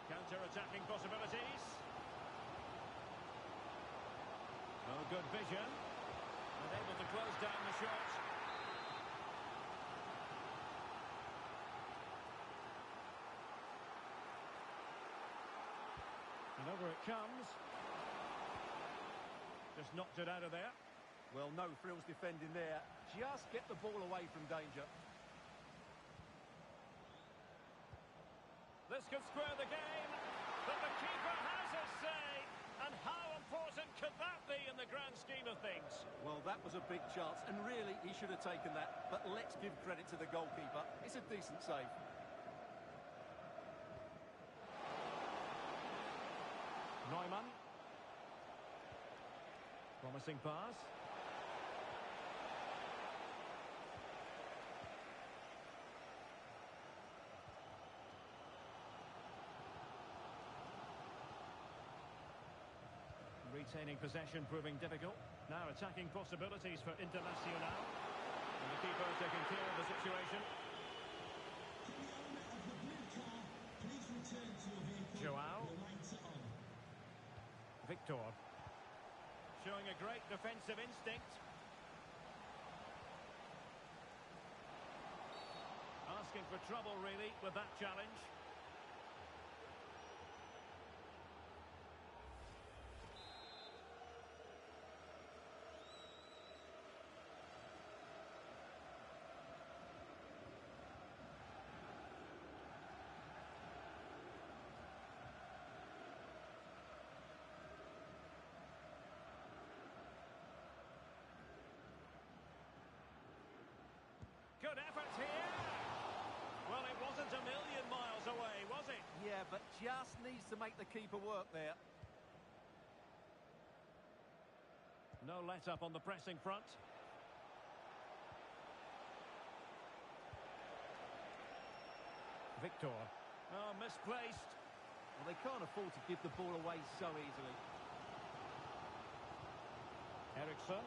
Speaker 1: Counter-attacking possibilities. Oh, good vision. And able to close down the shot. And over it comes. Just knocked it out of there.
Speaker 2: Well, no frills defending there. Just get the ball away from danger.
Speaker 1: This could square the game, but the keeper has his say. And how important could that be in the grand scheme of things?
Speaker 2: Well, that was a big chance, and really, he should have taken that. But let's give credit to the goalkeeper. It's a decent save.
Speaker 1: Neumann. Promising pass. Retaining possession proving difficult. Now attacking possibilities for Internacional. And the keeper taking care of the situation. Joao. Victor. Showing a great defensive instinct. Asking for trouble, really, with that challenge. Good effort here. Well, it wasn't a million miles away, was it?
Speaker 2: Yeah, but just needs to make the keeper work there.
Speaker 1: No let-up on the pressing front. Victor. Oh, misplaced.
Speaker 2: Well, they can't afford to give the ball away so easily.
Speaker 1: Eriksson.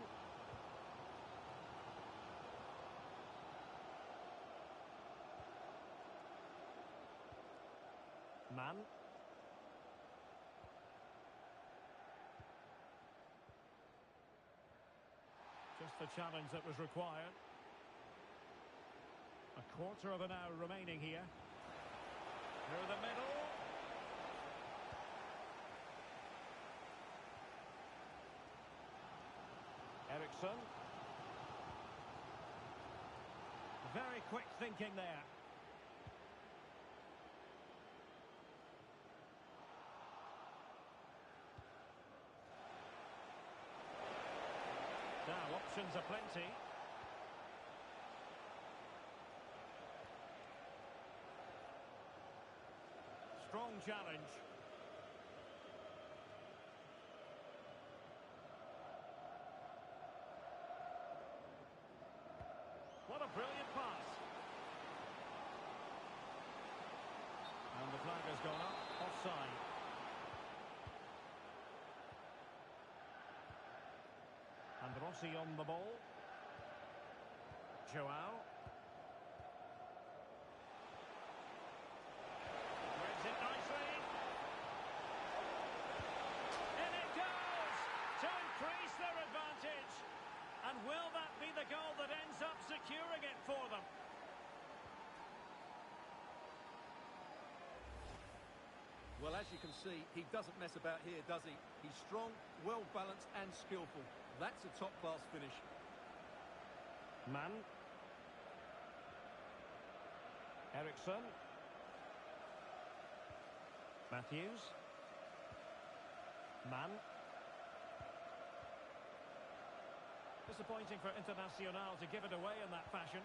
Speaker 1: Mann. Just the challenge that was required. A quarter of an hour remaining here. Through the middle. Ericsson. Very quick thinking there. Now, options are plenty. Strong challenge. What a brilliant pass. And the flag has gone up, offside. And Rossi on the ball. Joao. Reads it nicely. In it goes! To increase their advantage. And will that be the goal that ends up securing it for them?
Speaker 2: Well, as you can see, he doesn't mess about here, does he? He's strong, well-balanced and skillful. That's a top-class finish.
Speaker 1: Mann. Ericsson. Matthews. Mann. Disappointing for Internacional to give it away in that fashion.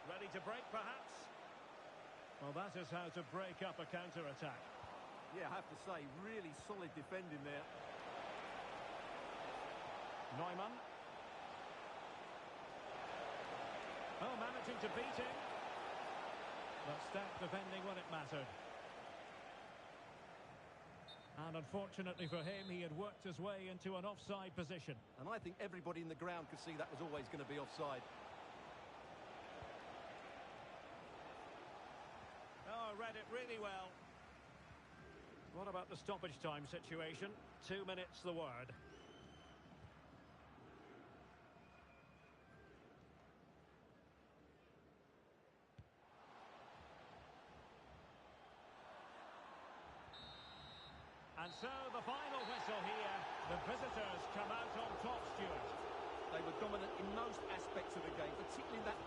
Speaker 1: Ready to break, perhaps? Well, that is how to break up a counter-attack.
Speaker 2: Yeah, I have to say, really solid defending there.
Speaker 1: Neumann. Oh, managing to beat him. But stout defending when it mattered. And unfortunately for him, he had worked his way into an offside position.
Speaker 2: And I think everybody in the ground could see that was always going to be offside.
Speaker 1: Oh, read it really well. What about the stoppage time situation? 2 minutes the word. And so the final whistle here. The visitors come out on top, Stuart.
Speaker 2: They were dominant in most aspects of the game, particularly that...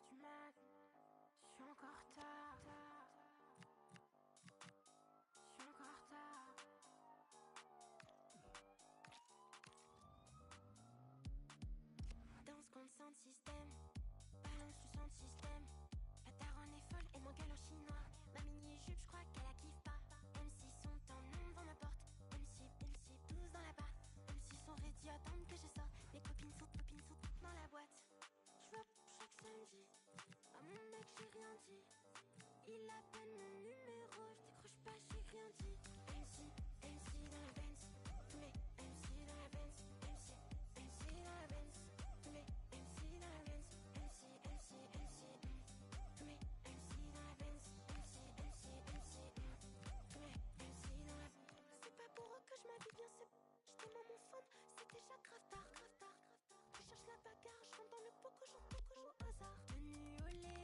Speaker 3: Je suis encore tard. Je suis encore tard. Danse contre sound système. Balance du sound système. La daronne est folle et m'engueule en chinois. Ma mini-jupe, je crois qu'elle la kiffe pas. M6 sont en nombre devant ma porte. M6, 12 dans la barre. M6 sont ready, attendent que je sorte. Mes copines sont dans la boîte. Je vois chaque samedi. À mon mec j'ai rien dit. Il appelle mon numéro, je décroche pas, j'ai rien dit. MC dans la Benz. Tous les MC dans la Benz. MC dans la Benz. Tous les MC dans la Benz. MC. Tous les MC dans la Benz. MC. Tous les MC dans la Benz. C'est pas pour eux que je m'habille bien, c'est... J'étais dans mon phone, c'est déjà grave tard. Je cherche la bagarre, je rentre dans le poco, au hasard. Tenue olé.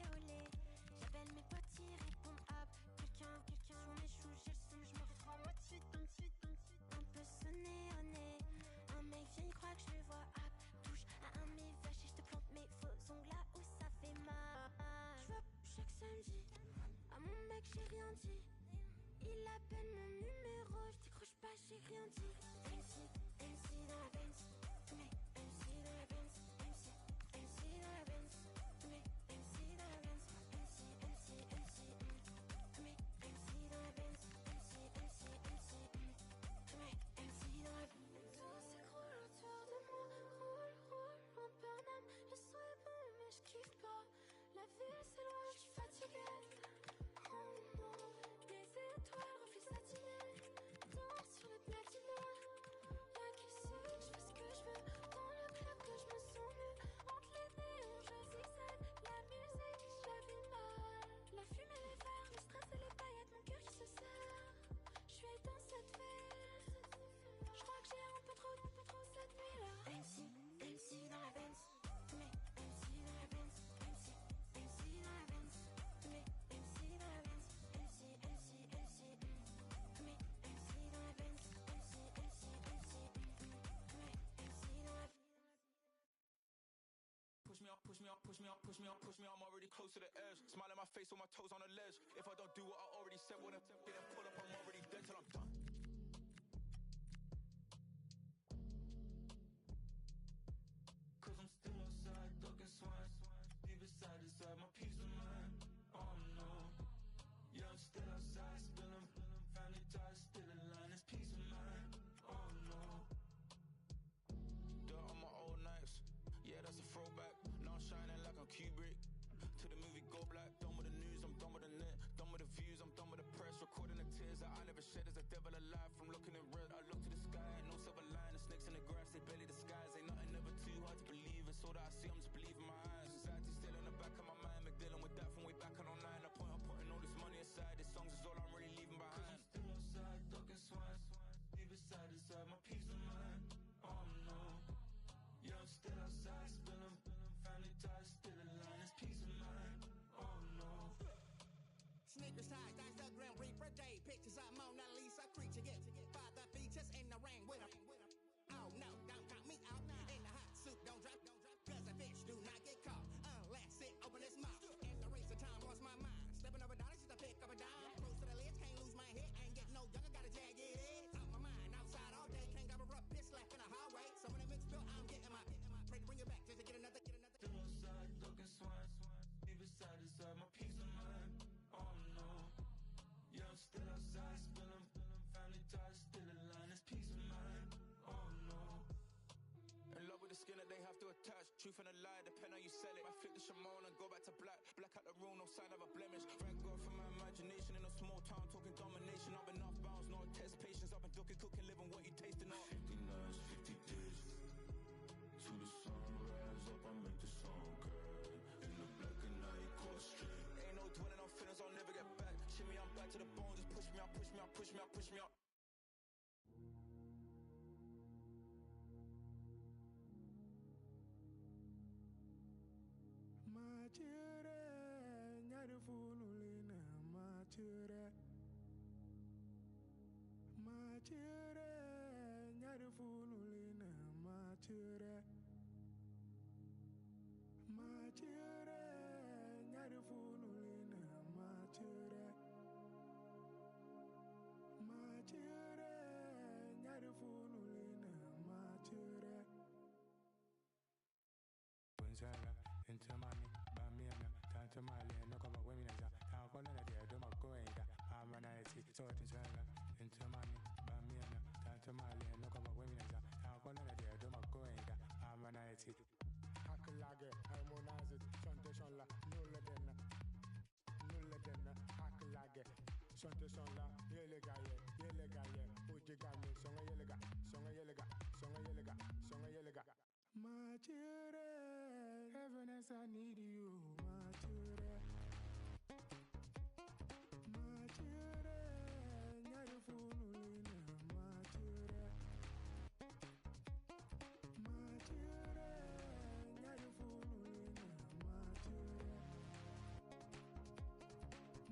Speaker 3: J'appelle mes potes, ils répondent hop. Quelqu'un sur mes choux, j'ai le seum, je me retrouve en mode suite. Un peu sonné au nez. Un mec vient, il croit que je le vois hop. Touche à un de mes vaches et je te plante mes faux ongles là où ça fait mal. Je vois chaque samedi. À mon mec, j'ai rien dit. Il appelle mon numéro, je décroche pas, j'ai rien dit. MC dans la Benz. Tous les MC dans la Benz. MC dans la Benz. Tous les MC dans la Benz. MC. Tous les MC dans la Benz. MC. Tous les MC dans la Benz. Tout s'écroule autour de moi. Roule en Burnham. Le son est bon mais je kiffe pas. La ville c'est loin, je suis fatiguée.
Speaker 5: I'm already close to the edge. Smile in my face with my toes on the ledge. If I don't do what I already said, when I didn't pull up, I'm already dead till I'm done. Cause I'm still outside, ducking swine. Deep inside my peace of mind. Oh no. Yeah, I'm still outside, spilling family ties, still in line, it's peace of mind. Oh no. Dirt on my old nights. Yeah, that's a throwback. Now I'm shining like I'm Kubrick. To the movie Go Black. Done with the news, I'm done with the net. Done with the views, I'm done with the press. Recording the tears that I never shed. As a devil alive from looking in red. I look to the sky, no silver line. The snakes in the grass, they barely disguise. Ain't nothing never too hard to believe. It's all that I see, I'm just believing my eyes. Anxiety still in the back of my mind. Been dealing with that from way back on 09. The point of putting all this money aside. This songs is all I'm really leaving behind. Cause I'm still outside, ducking swine. Deep inside my peace of mind. Oh no. Yeah, I'm still outside, spilling family ties, still in line, it's peace of mind. Oh no.
Speaker 10: Sneakers tied, Instagram Reaper Day. Pictures of Mona Lisa, creature get by the beaches in the rain with 'em. Oh no, don't count me out. In the hot soup, don't drop. Cause a fish do not get caught unless it open its mouth. As the race of time lost my mind. Stepping over dollars just to pick up a dime. Close to the ledge, can't lose my head. Ain't getting no younger, got a jagged edge. Out my mind, outside all day. Can't cover up, piss left in the hallway. So when it mix bill, I'm getting my pray to bring it back just to get another.
Speaker 5: Still outside, ducking swine. Deep inside my peace of mind. Oh no. Yeah, I'm still outside, spilling family ties, still in line, it's peace of mind. Oh no. In love with the skin that they have to attach. Truth and a lie, depend how you sell it. I flip the Shimon and go back to black. Black out the room, no sign of a blemish. Thank God for my imagination in a small town, talking domination. I've been off bounds, no test patience. I've been ducking, cooking, living what you tasting on. 50 nights, 50 days. To the sunrise, up I make the song, girl. In the black and night, caught straight. Ain't no dwelling on feelings, I'll never get back. Shimmy, I'm back to the bone, just push me out, push me out, push me out, push me out.
Speaker 11: Into money, Bamiana, Tanta Mali, and Nokaba women as a Takola, Doma Goenda, Amanati, sort of into money, Bamiana, Tanta Mali, and Nokaba women as a Takola, Doma Goenda, Amanati. Hakalage, Harmonize it, Santashonla, Nulladen, Hakalage, Santashonla, Yelegaye, Ujigami, Songa Yelega, Songa Yelega, Songa Yelega, Songa Yelega. My children, heaviness, I need you, my children. My children, you're the fool, my children. My children, you're the fool, my children.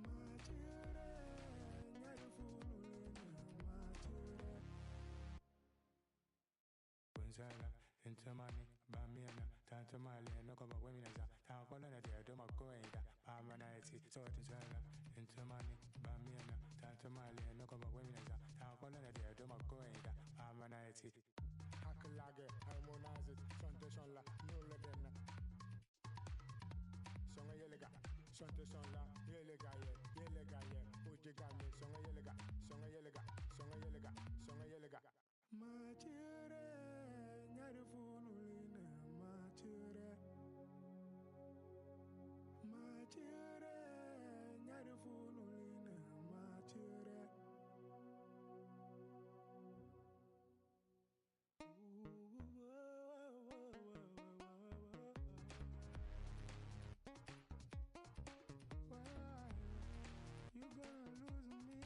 Speaker 11: My children, you're the fool, my children. Into money, Bamiana, Tanta Mali, and Nokaba women as a Takola, Doma Goenda, Amanati, sort of into money, Bamiana, Tanta Mali, and Nokaba women as a Takola, Doma Goenda, Amanati. Hakalage, Harmonize it, Santashonla, Nulladen, Songa Yelega, Santashonla, Yelegaye, Ujigami, Songa Yelega, Songa Yelega, Songa Yelega, Songa Yelega. My children, you're the fool, my children. My children, you're the fool, my children. You gonna lose me.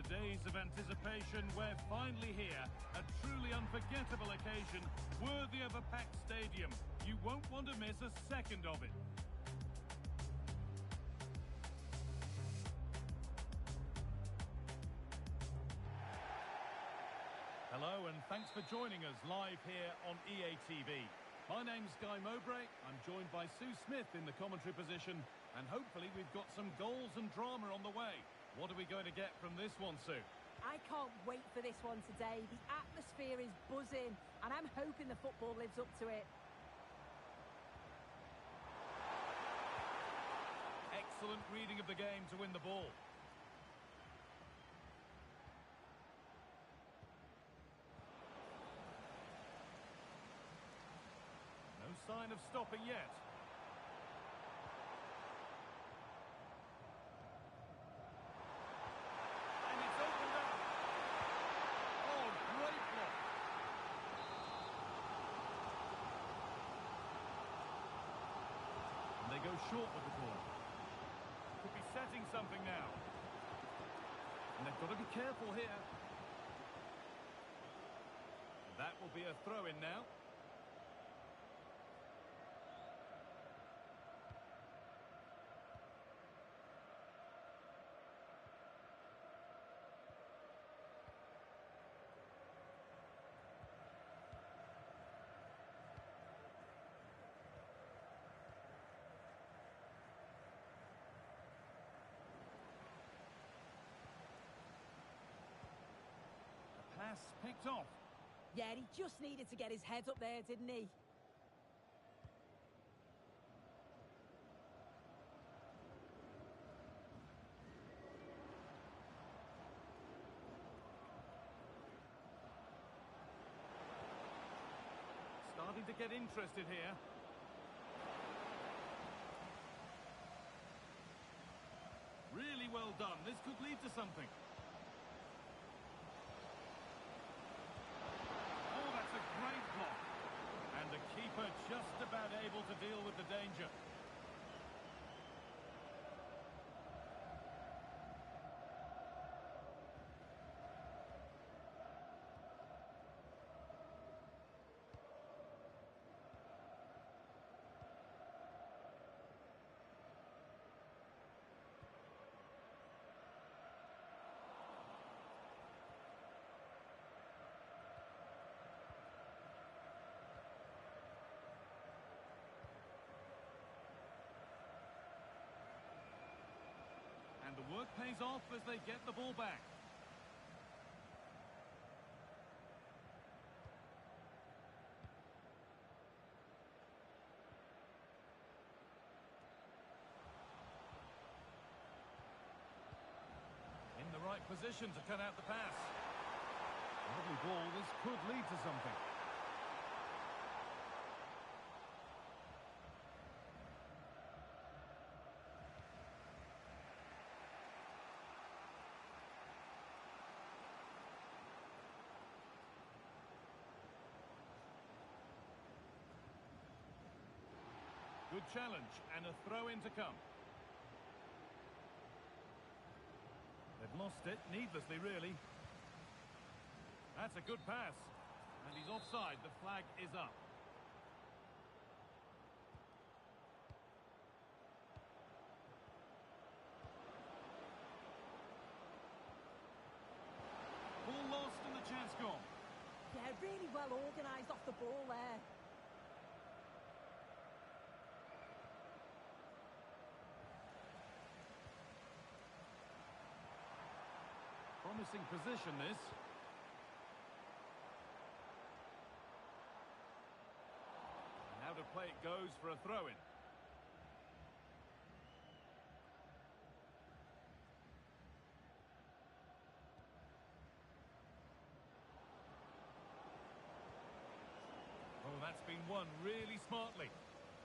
Speaker 8: After days of anticipation, we're finally here. A truly unforgettable occasion, worthy of a packed stadium. You won't want to miss a second of it. Hello and thanks for joining us live here on EA TV. My name's Guy Mowbray. I'm joined by Sue Smith in the commentary position, and hopefully we've got some goals and drama on the way. What are we going to get from this one, Sue?
Speaker 7: I can't wait for this one today. The atmosphere is buzzing, and I'm hoping the football lives up to it.
Speaker 8: Excellent reading of the game to win the ball. No sign of stopping yet. And it's opened up. Oh, great block. And they go short with the ball. Could be setting something now. And they've got to be careful here. That will be a throw-in now. Pass picked off.
Speaker 7: Yeah, he just needed to get his head up there, didn't he?
Speaker 8: Starting to get interested here. Really well done. This could lead to something. Great block. And the keeper just about able to deal with the danger. And the work pays off as they get the ball back. In the right position to cut out the pass. Lovely ball, this could lead to something. Good challenge and a throw-in to come. They've lost it, needlessly really. That's a good pass. And he's offside, the flag is up. Ball lost and the chance gone.
Speaker 7: Yeah, really well organised off the ball there.
Speaker 8: Promising position, this. And out of play it goes for a throw-in. Oh, that's been won really smartly.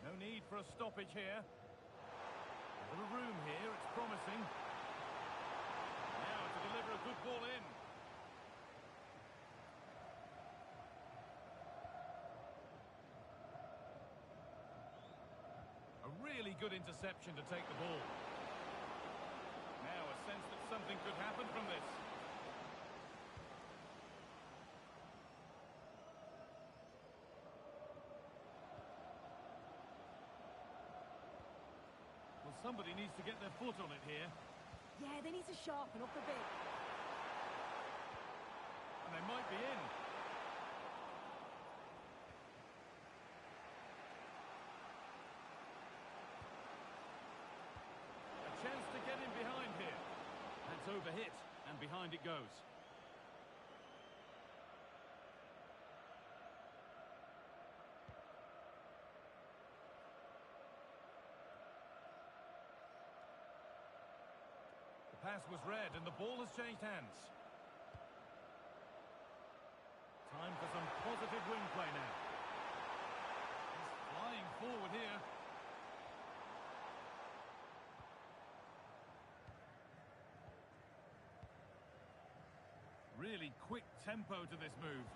Speaker 8: No need for a stoppage here. A little room here, it's promising. Deliver a good ball in. A really good interception to take the ball. Now a sense that something could happen from this. Somebody needs to get their foot on it here.
Speaker 7: Yeah, they need to sharpen up a bit.
Speaker 8: And they might be in. A chance to get in behind here. That's overhit, and behind it goes. The pass was read, and the ball has changed hands. Time for some positive wing play now. He's flying forward here. Really quick tempo to this move.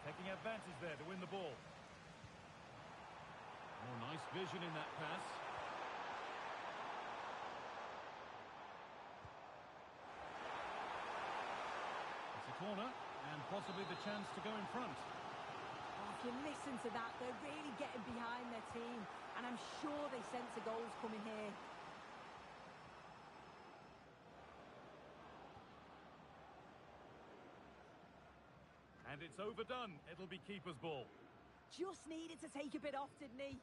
Speaker 8: Taking advantage there to win the ball. Oh, nice vision in that pass. It's a corner, and possibly the chance to go in front.
Speaker 7: Oh, if you listen to that, they're really getting behind their team. And I'm sure they sense a goal's coming here.
Speaker 8: And it's overdone. It'll be keeper's ball.
Speaker 7: Just needed to take a bit off, didn't he?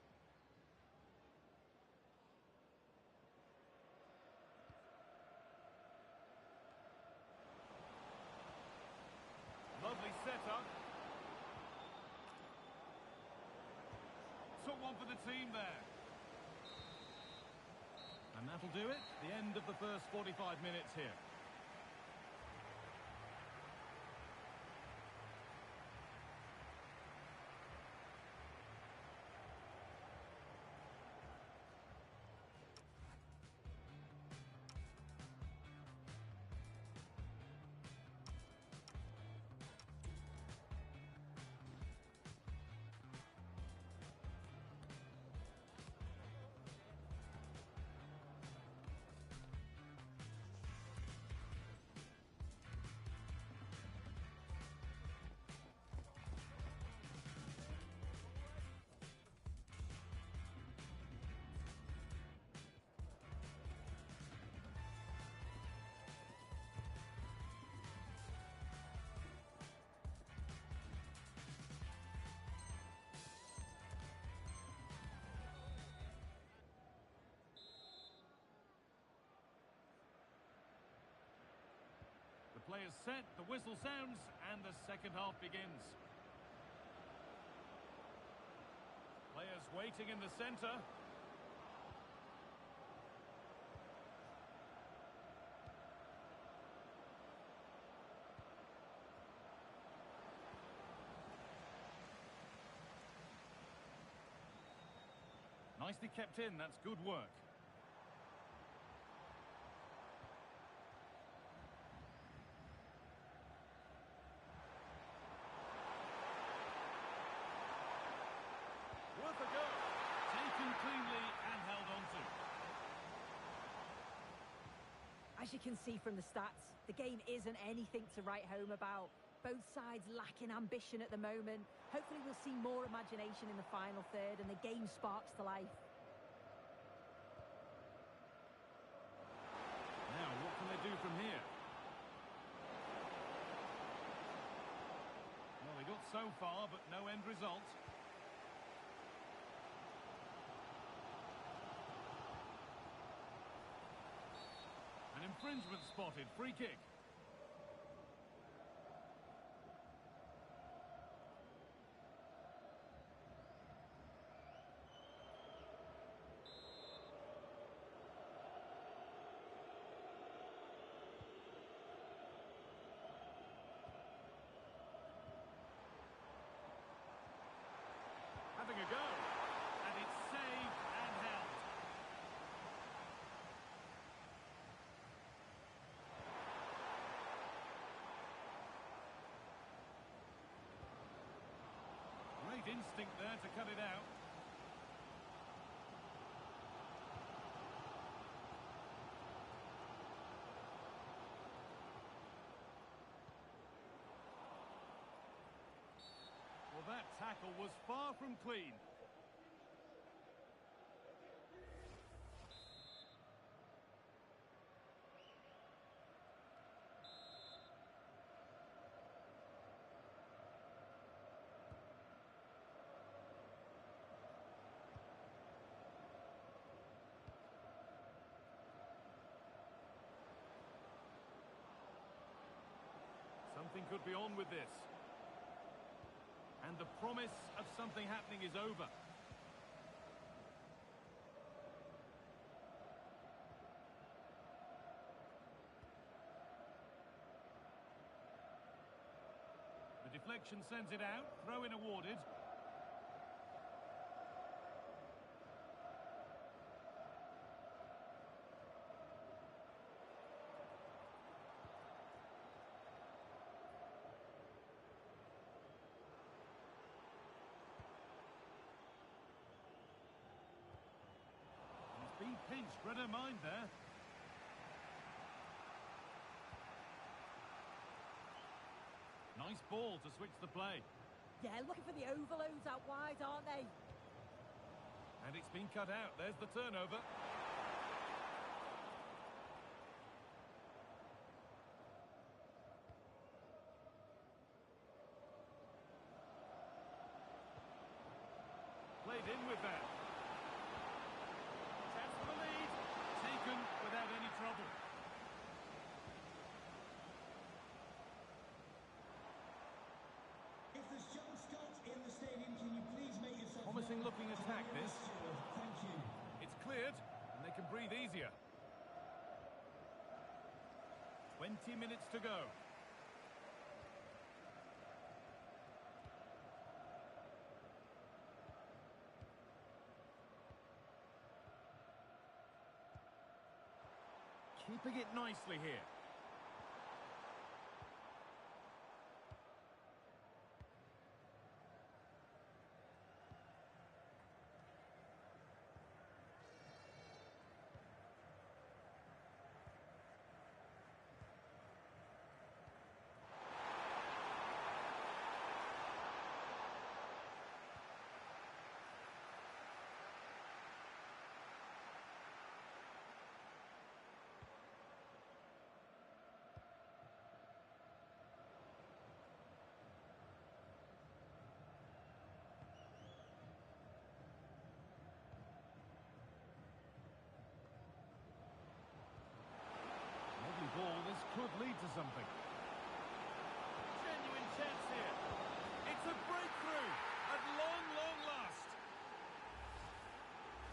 Speaker 8: Lovely setup. Took one for the team there. And that'll do it. The end of the first 45 minutes here. The players set, the whistle sounds, and the second half begins. Players waiting in the centre. Nicely kept in, that's good work. Worth a go. Taken cleanly and held on to.
Speaker 7: As you can see from the stats, the game isn't anything to write home about. Both sides lacking ambition at the moment. Hopefully we'll see more imagination in the final third and the game sparks to life.
Speaker 8: Now, what can they do from here? Well, they got so far, but no end result. An infringement spotted. Free kick. Having a go. And it's saved and held. Great instinct there to cut it out. Well, that tackle was far from clean. Nothing could be on with this. And the promise of something happening is over. The deflection sends it out. Throw-in awarded. He's been pinched. Read her mind there. Nice ball to switch the play.
Speaker 7: Yeah, looking for the overloads out wide, aren't they?
Speaker 8: And it's been cut out. There's the turnover. Played in with that. Chance for the lead. Taken without any trouble.
Speaker 12: If the show starts in the stadium, can you please make yourself...
Speaker 8: Promising looking attack this.
Speaker 12: Thank you.
Speaker 8: It's cleared and they can breathe easier. 20 minutes to go. Keeping it nicely here. Ball, this could lead to something. Genuine chance here. It's a breakthrough at long, long last.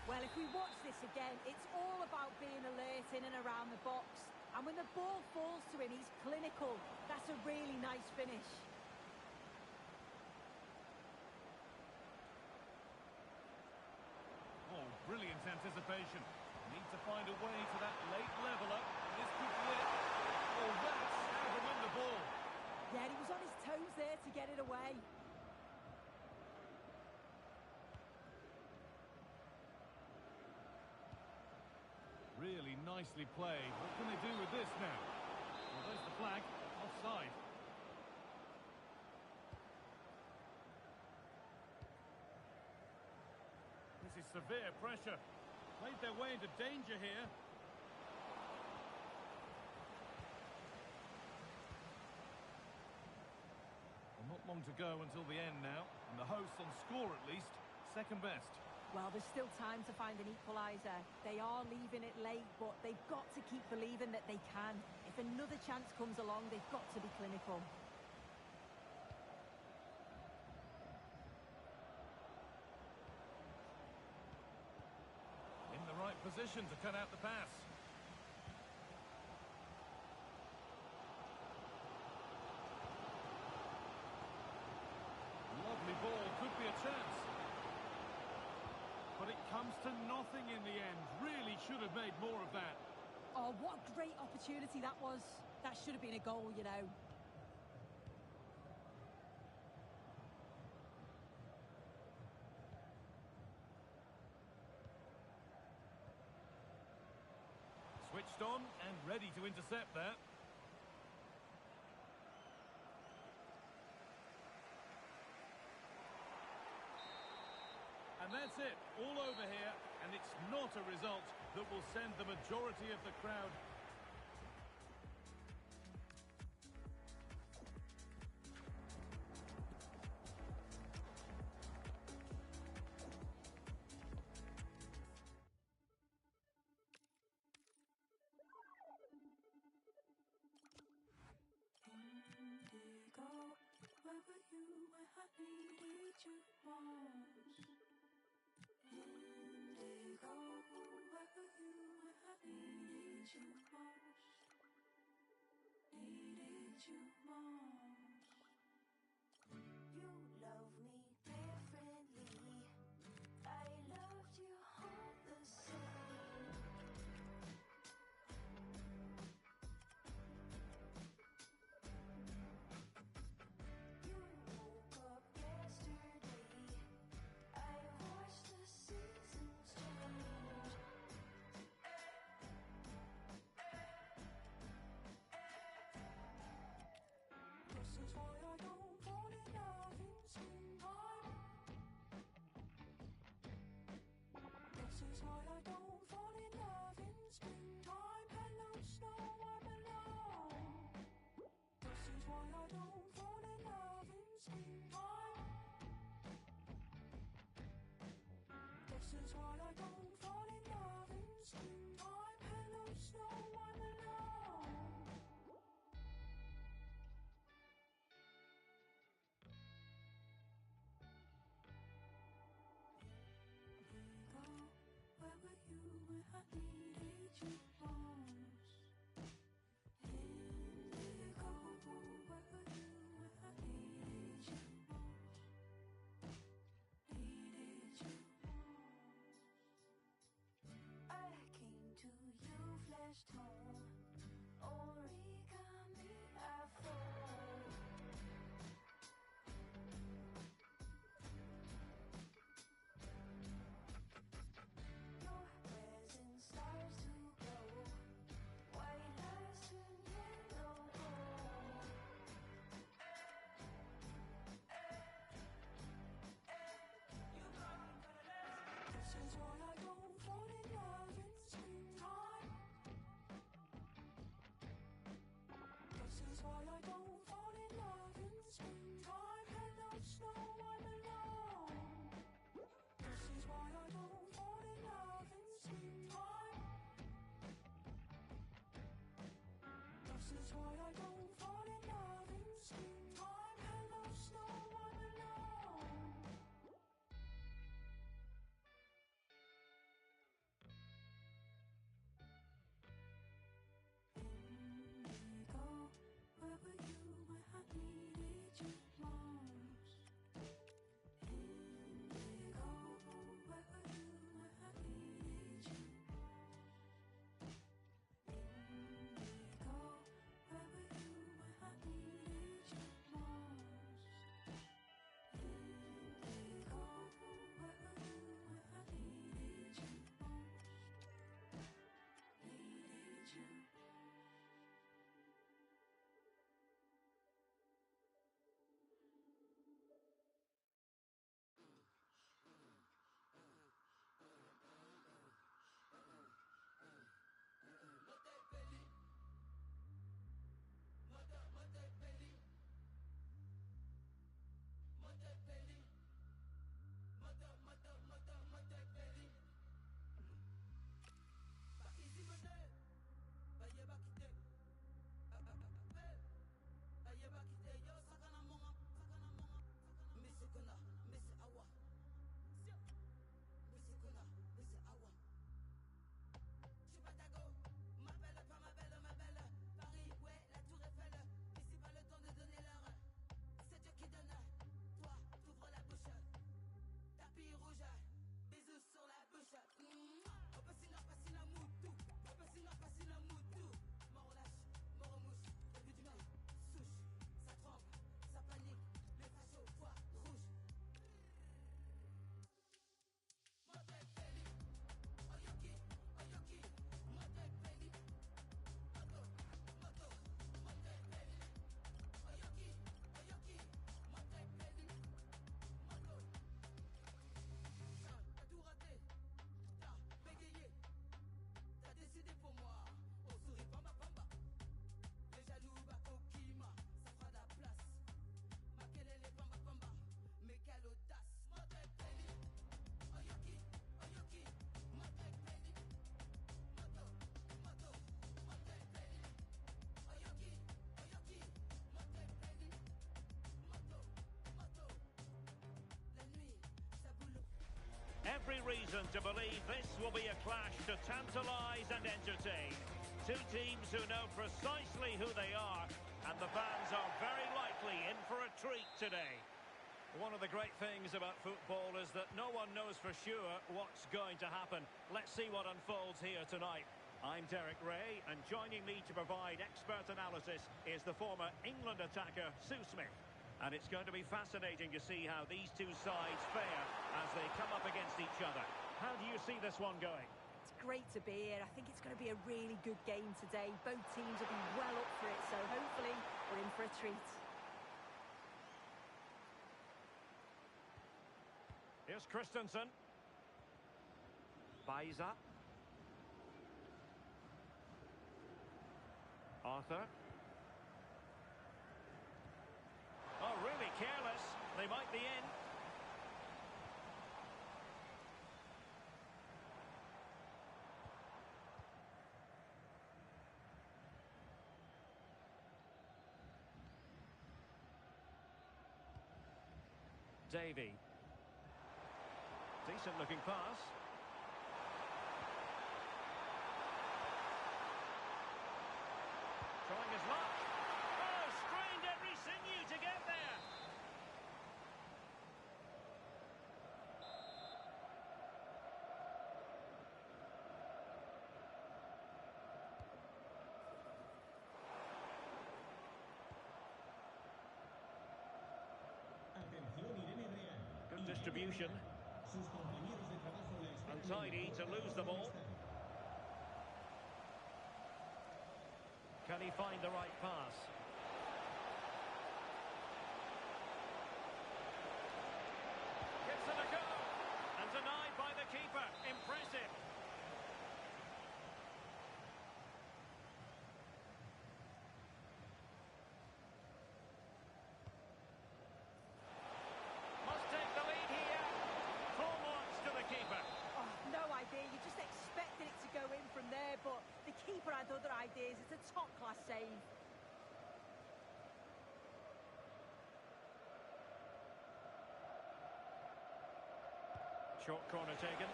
Speaker 7: Well, if we watch this again, it's all about being alert in and around the box. And when the ball falls to him, he's clinical. That's a really nice finish.
Speaker 8: Oh, brilliant anticipation. Need to find a way to that late leveller. This could be it. Oh, that's how to win the ball.
Speaker 7: Yeah, he was on his toes there to get it away.
Speaker 8: Really nicely played. What can they do with this now? Well, there's the flag. Offside. This is severe pressure. Played their way into danger here. Well, not long to go until the end now. And the hosts on score at least. Second best.
Speaker 7: Well, there's still time to find an equaliser. They are leaving it late, but they've got to keep believing that they can. If another chance comes along, they've got to be clinical.
Speaker 8: In the right position to cut out the pass. Lovely ball, could be a chance. But it comes to nothing in the end. Really should have made more of that.
Speaker 7: Oh, what a great opportunity that was. That should have been a goal, you know.
Speaker 8: Switched on and ready to intercept there. And that's it, all over here, and it's not a result that will send the majority of the crowd.
Speaker 3: where were you when I needed you most? Indigo, where were you when I needed you most? Needed you most. You love me differently. I loved you all the same. You woke up yesterday. I watched the seasons change. This is why I don't fall in love in springtime. This is why I don't fall in love in springtime. Hello, snow, I'm alone. This is why I don't fall in love in springtime. This is why I don't fall in love in springtime. Hello, snow, I'm alone. Indigo, where were you when I needed you most? Indigo, where were you when I needed you most? Needed you most. I came to you flesh tone, origami afro. Your presence starts to glow. White lies turn yellow gold. This is why I don't fall in love in springtime. This is why I don't fall in love in springtime. Hello, snow, I'm alone. This is why I don't fall in love in springtime. This is why I don't fall in love in springtime. Hello, snow, I'm alone. Indigo, where were you when I needed you most? Indigo, where were you when I needed you most? Indigo, where were you
Speaker 1: every reason to believe this will be a clash to tantalise and entertain. Two teams who know precisely who they are, and the fans are very likely in for a treat today. One of the great things about football is that no one knows for sure what's going to happen. Let's see what unfolds here tonight. I'm Derek Ray, and joining me to provide expert analysis is the former England attacker, Sue Smith. And it's going to be fascinating to see how these two sides fare as they come up against each other. How do you see this one going?
Speaker 7: It's great to be here. I think it's going to be a really good game today. Both teams will be well up for it, so hopefully we're in for a treat.
Speaker 1: Here's Christensen. Baiza. Arthur. Oh, really careless. They might be in. Davy. Decent looking pass. Trying his luck. Oh, strained every sinew to get there.
Speaker 12: Atención, Irene Real.
Speaker 1: Good distribution.
Speaker 12: Sus compañeros de trabajo la esperan.
Speaker 1: Untidy to lose the ball. Can he find the right pass? Gives it a go. And denied by the keeper. Impressive. Must take the lead here. Full marks to the keeper.
Speaker 7: Oh, no idea. You just expected it to go in from there, but the keeper had other ideas. It's a top-class save.
Speaker 1: Short corner taken.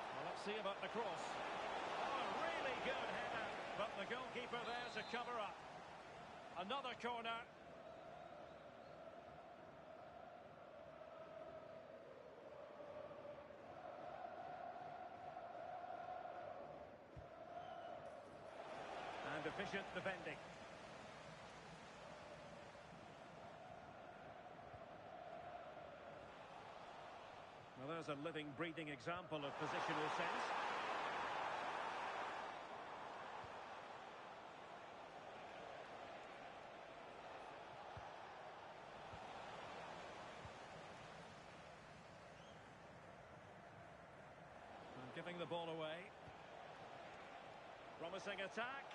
Speaker 1: Well, let's see about the cross. Oh, really good header. But the goalkeeper there to cover up. Another corner. And efficient defending. Well, there's a living, breathing example of positional sense. And giving the ball away. Promising attack.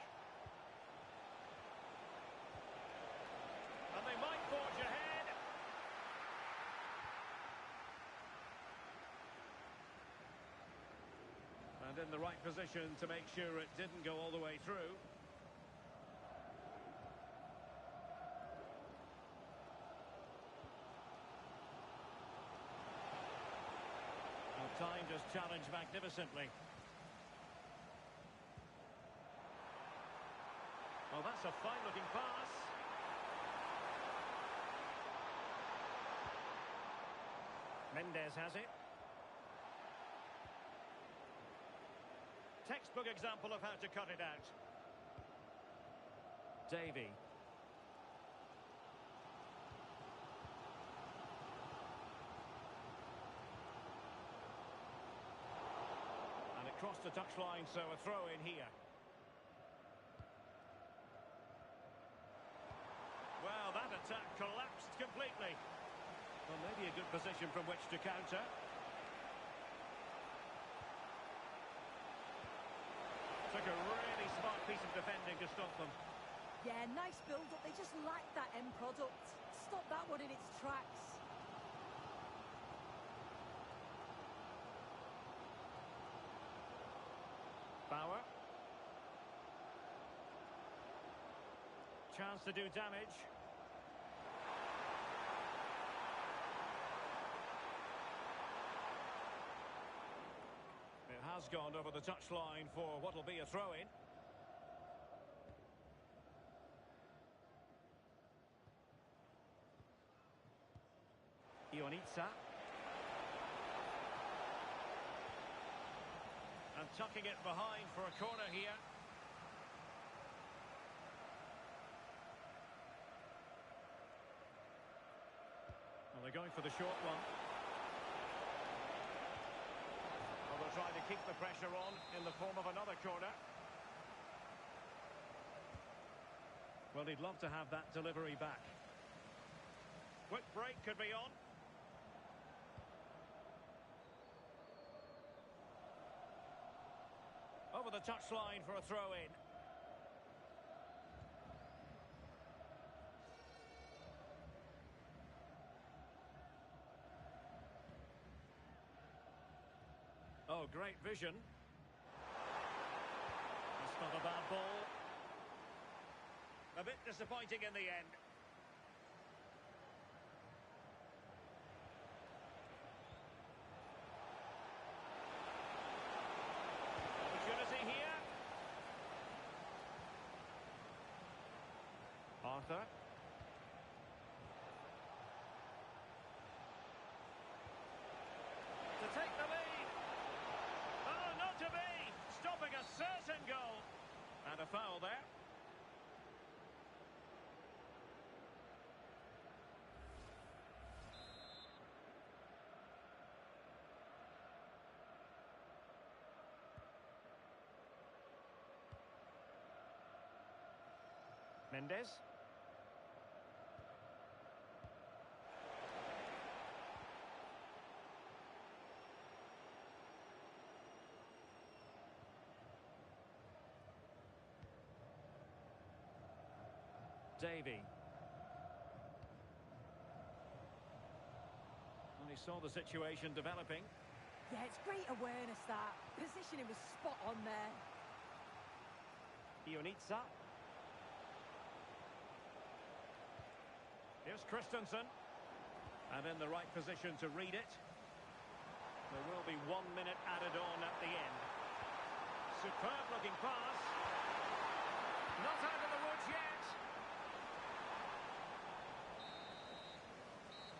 Speaker 1: And they might forge ahead. And in the right position to make sure it didn't go all the way through. Well, timed his challenge magnificently. Oh, that's a fine-looking pass. Mendes has it. Textbook example of how to cut it out. Davy. And it crossed the touchline, so a throw in here. Well, that attack collapsed completely. Well, maybe a good position from which to counter. Took a really smart piece of defending to stop them.
Speaker 7: Yeah, nice build-up. They just lacked that end product. Stop that one in its tracks.
Speaker 1: Bauer. Chance to do damage. It's gone over the touchline for what will be a throw-in. Ionitsa. And tucking it behind for a corner here. Well, they're going for the short one. Well, they'll try to keep the pressure on in the form of another corner. Well, he'd love to have that delivery back. Quick break could be on. Over the touchline for a throw-in. Oh, great vision. That's not a bad ball. A bit disappointing in the end. Opportunity here. Arthur. To take the lead. Oh, not to be! Stopping a certain goal. And a foul there. Mendes. Davy. And he saw the situation developing.
Speaker 7: Yeah, it's great awareness, that. Positioning was spot on there.
Speaker 1: Ionitsa. Here's Christensen. And in the right position to read it. There will be 1 minute added on at the end. Superb looking pass. Not out of the woods yet.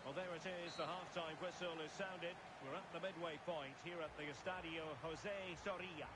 Speaker 1: Well, there it is. The half-time whistle is sounded. We're at the midway point here at the Estadio José Zorrilla.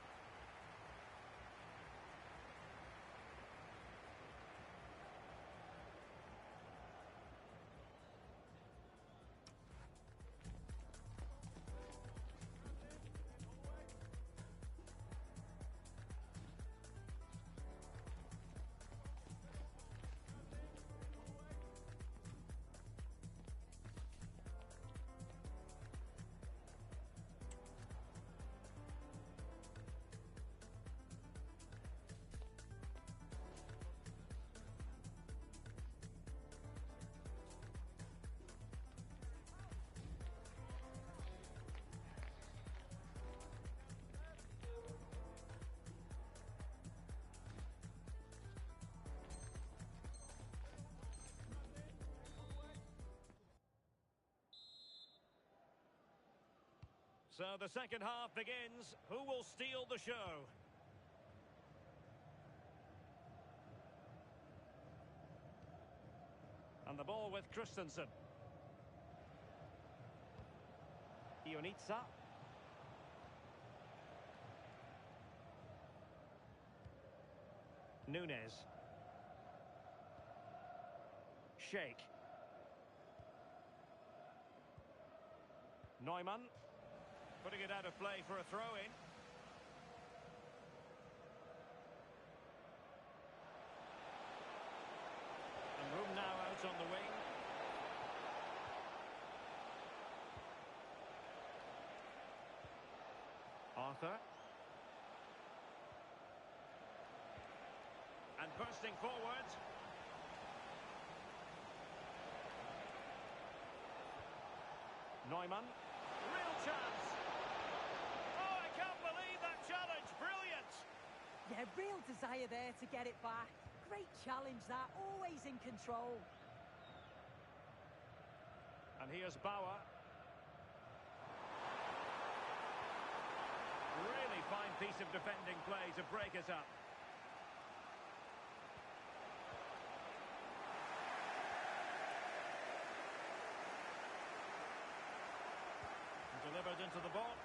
Speaker 1: So the second half begins. Who will steal the show? And the ball with Christensen. Ionitsa. Nunez. Sheikh. Neumann. Putting it out of play for a throw-in. And room now out on the wing. Arthur. And bursting forward. Neumann. Real chance. Oh, I can't believe that challenge. Brilliant.
Speaker 7: Yeah, real desire there to get it back. Great challenge that, always in control.
Speaker 1: And here's Bauer. Really fine piece of defending play to break us up. Delivered into the box.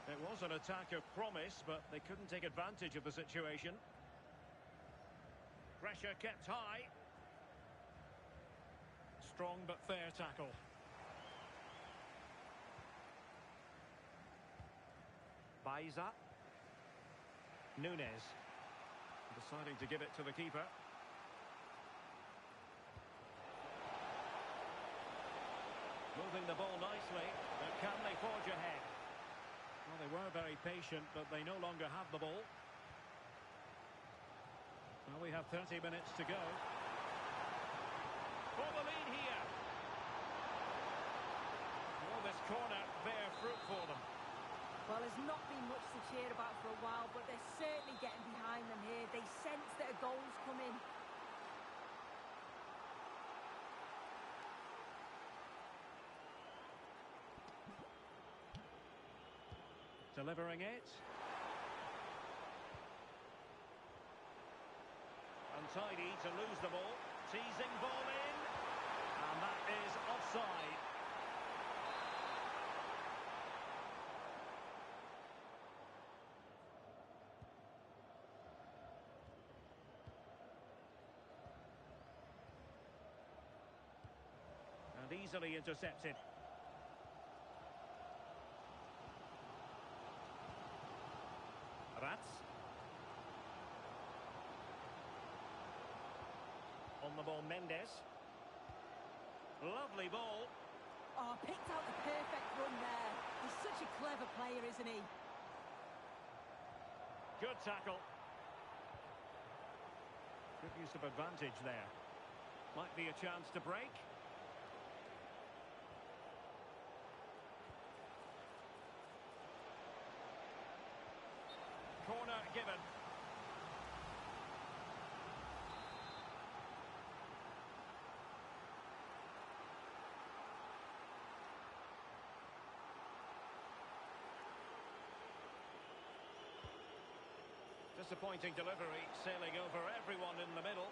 Speaker 1: It was an attack of promise, but they couldn't take advantage of the situation. Pressure kept high. Strong but fair tackle. Baiza. Nunes. Deciding to give it to the keeper. Moving the ball nicely, but can they forge ahead? Well, they were very patient, but they no longer have the ball. Well, we have 30 minutes to go. For the lead here. Well, this corner bear fruit for them.
Speaker 7: Well, there's not been much to cheer about for a while, but they're certainly getting behind them here. They sense that a goal's coming.
Speaker 1: Delivering it. Untidy to lose the ball. Teasing ball in. And that is offside. And easily intercepted. Rats. On the ball, Mendes. Lovely ball.
Speaker 7: Oh, picked out the perfect run there. He's such a clever player, isn't he?
Speaker 1: Good tackle. Good use of advantage there. Might be a chance to break. Corner given. Disappointing delivery, sailing over everyone in the middle.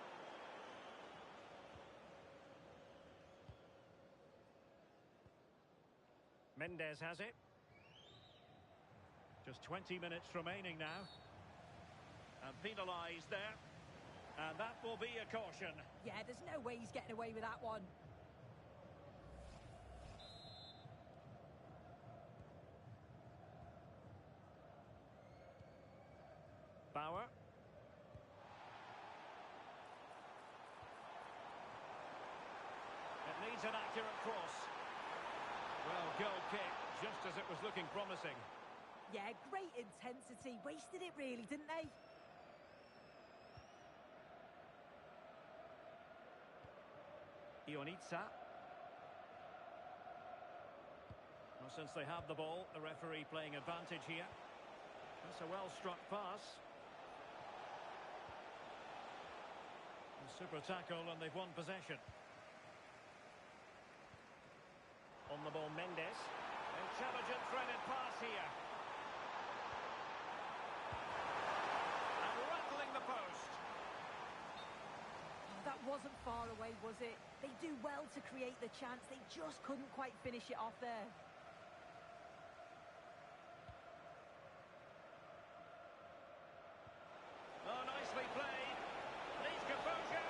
Speaker 1: Mendes has it. Just 20 minutes remaining now. And penalised there. And that will be a caution.
Speaker 7: Yeah, there's no way he's getting away with that one.
Speaker 1: Bauer. It needs an accurate cross. Well, goal kick, just as it was looking promising.
Speaker 7: Yeah, great intensity. Wasted it really, didn't they?
Speaker 1: Ionitsa. Well, since they have the ball, the referee playing advantage here. That's a well-struck pass. A super tackle, and they've won possession. On the ball, Mendes. Intelligent threaded pass here. And rattling the post.
Speaker 7: Oh, that wasn't far away, was it? They do well to create the chance. They just couldn't quite finish it off there.
Speaker 1: Oh, nicely played. Needs composure.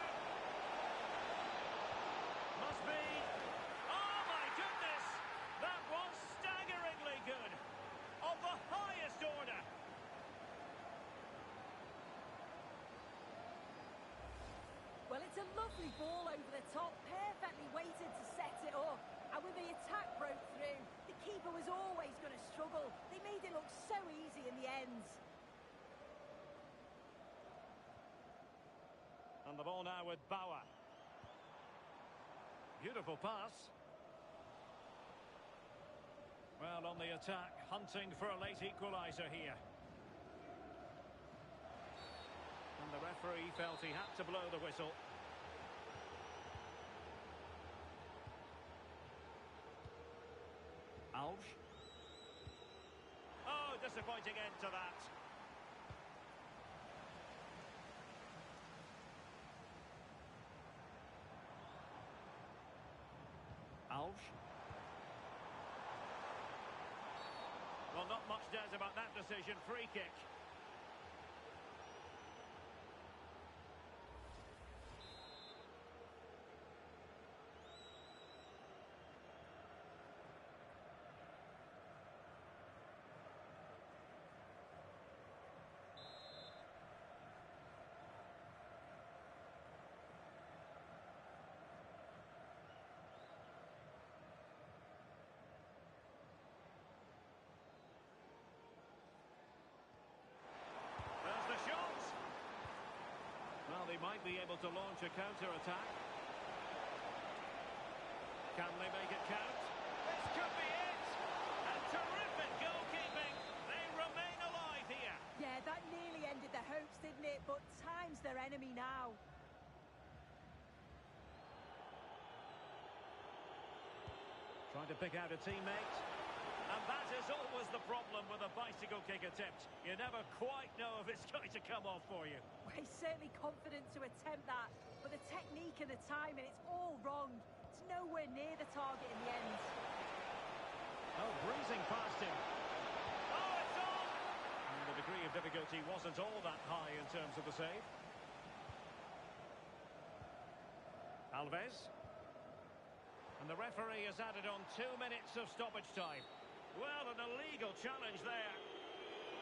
Speaker 1: Must be. Oh, my goodness. That was staggeringly good. Of the highest order.
Speaker 7: Well, it's a lovely ball over the top. Perfectly weighted to set it up. And when the attack broke through, the keeper was always going to struggle. They made it look so easy in the end.
Speaker 1: And the ball now with Bauer. Beautiful pass. Well, on the attack, hunting for a late equaliser here. And the referee felt he had to blow the whistle. Alves. disappointing end to that. Alves. Well, not much doubt about that decision. Free kick. They might be able to launch a counter-attack. Can they make it count? This could be it! And terrific goalkeeping! They remain alive here!
Speaker 7: Yeah, that nearly ended their hopes, didn't it? But time's their enemy now.
Speaker 1: Trying to pick out a teammate. And that is always the problem with a bicycle kick attempt. You never quite know if it's going to come off for you.
Speaker 7: Well, he's certainly confident to attempt that, but the technique and the timing, it's all wrong. It's nowhere near the target in the end.
Speaker 1: Oh, breezing past him. Oh, it's on! And the degree of difficulty wasn't all that high in terms of the save. Alves. And the referee has added on 2 minutes of stoppage time. Well, an illegal challenge there.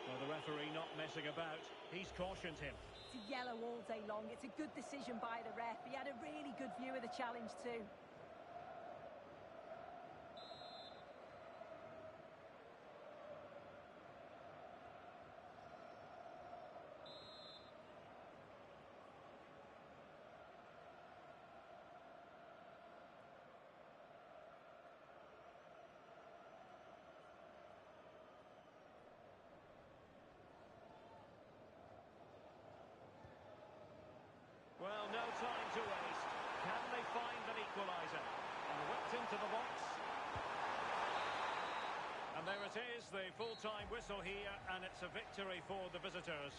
Speaker 1: Well, the referee not messing about. He's cautioned him.
Speaker 7: It's a yellow all day long. It's a good decision by the ref. He had a really good view of the challenge too.
Speaker 1: Well, no time to waste. Can they find an equaliser? And whipped into the box. And there it is, the full-time whistle here, and it's a victory for the visitors.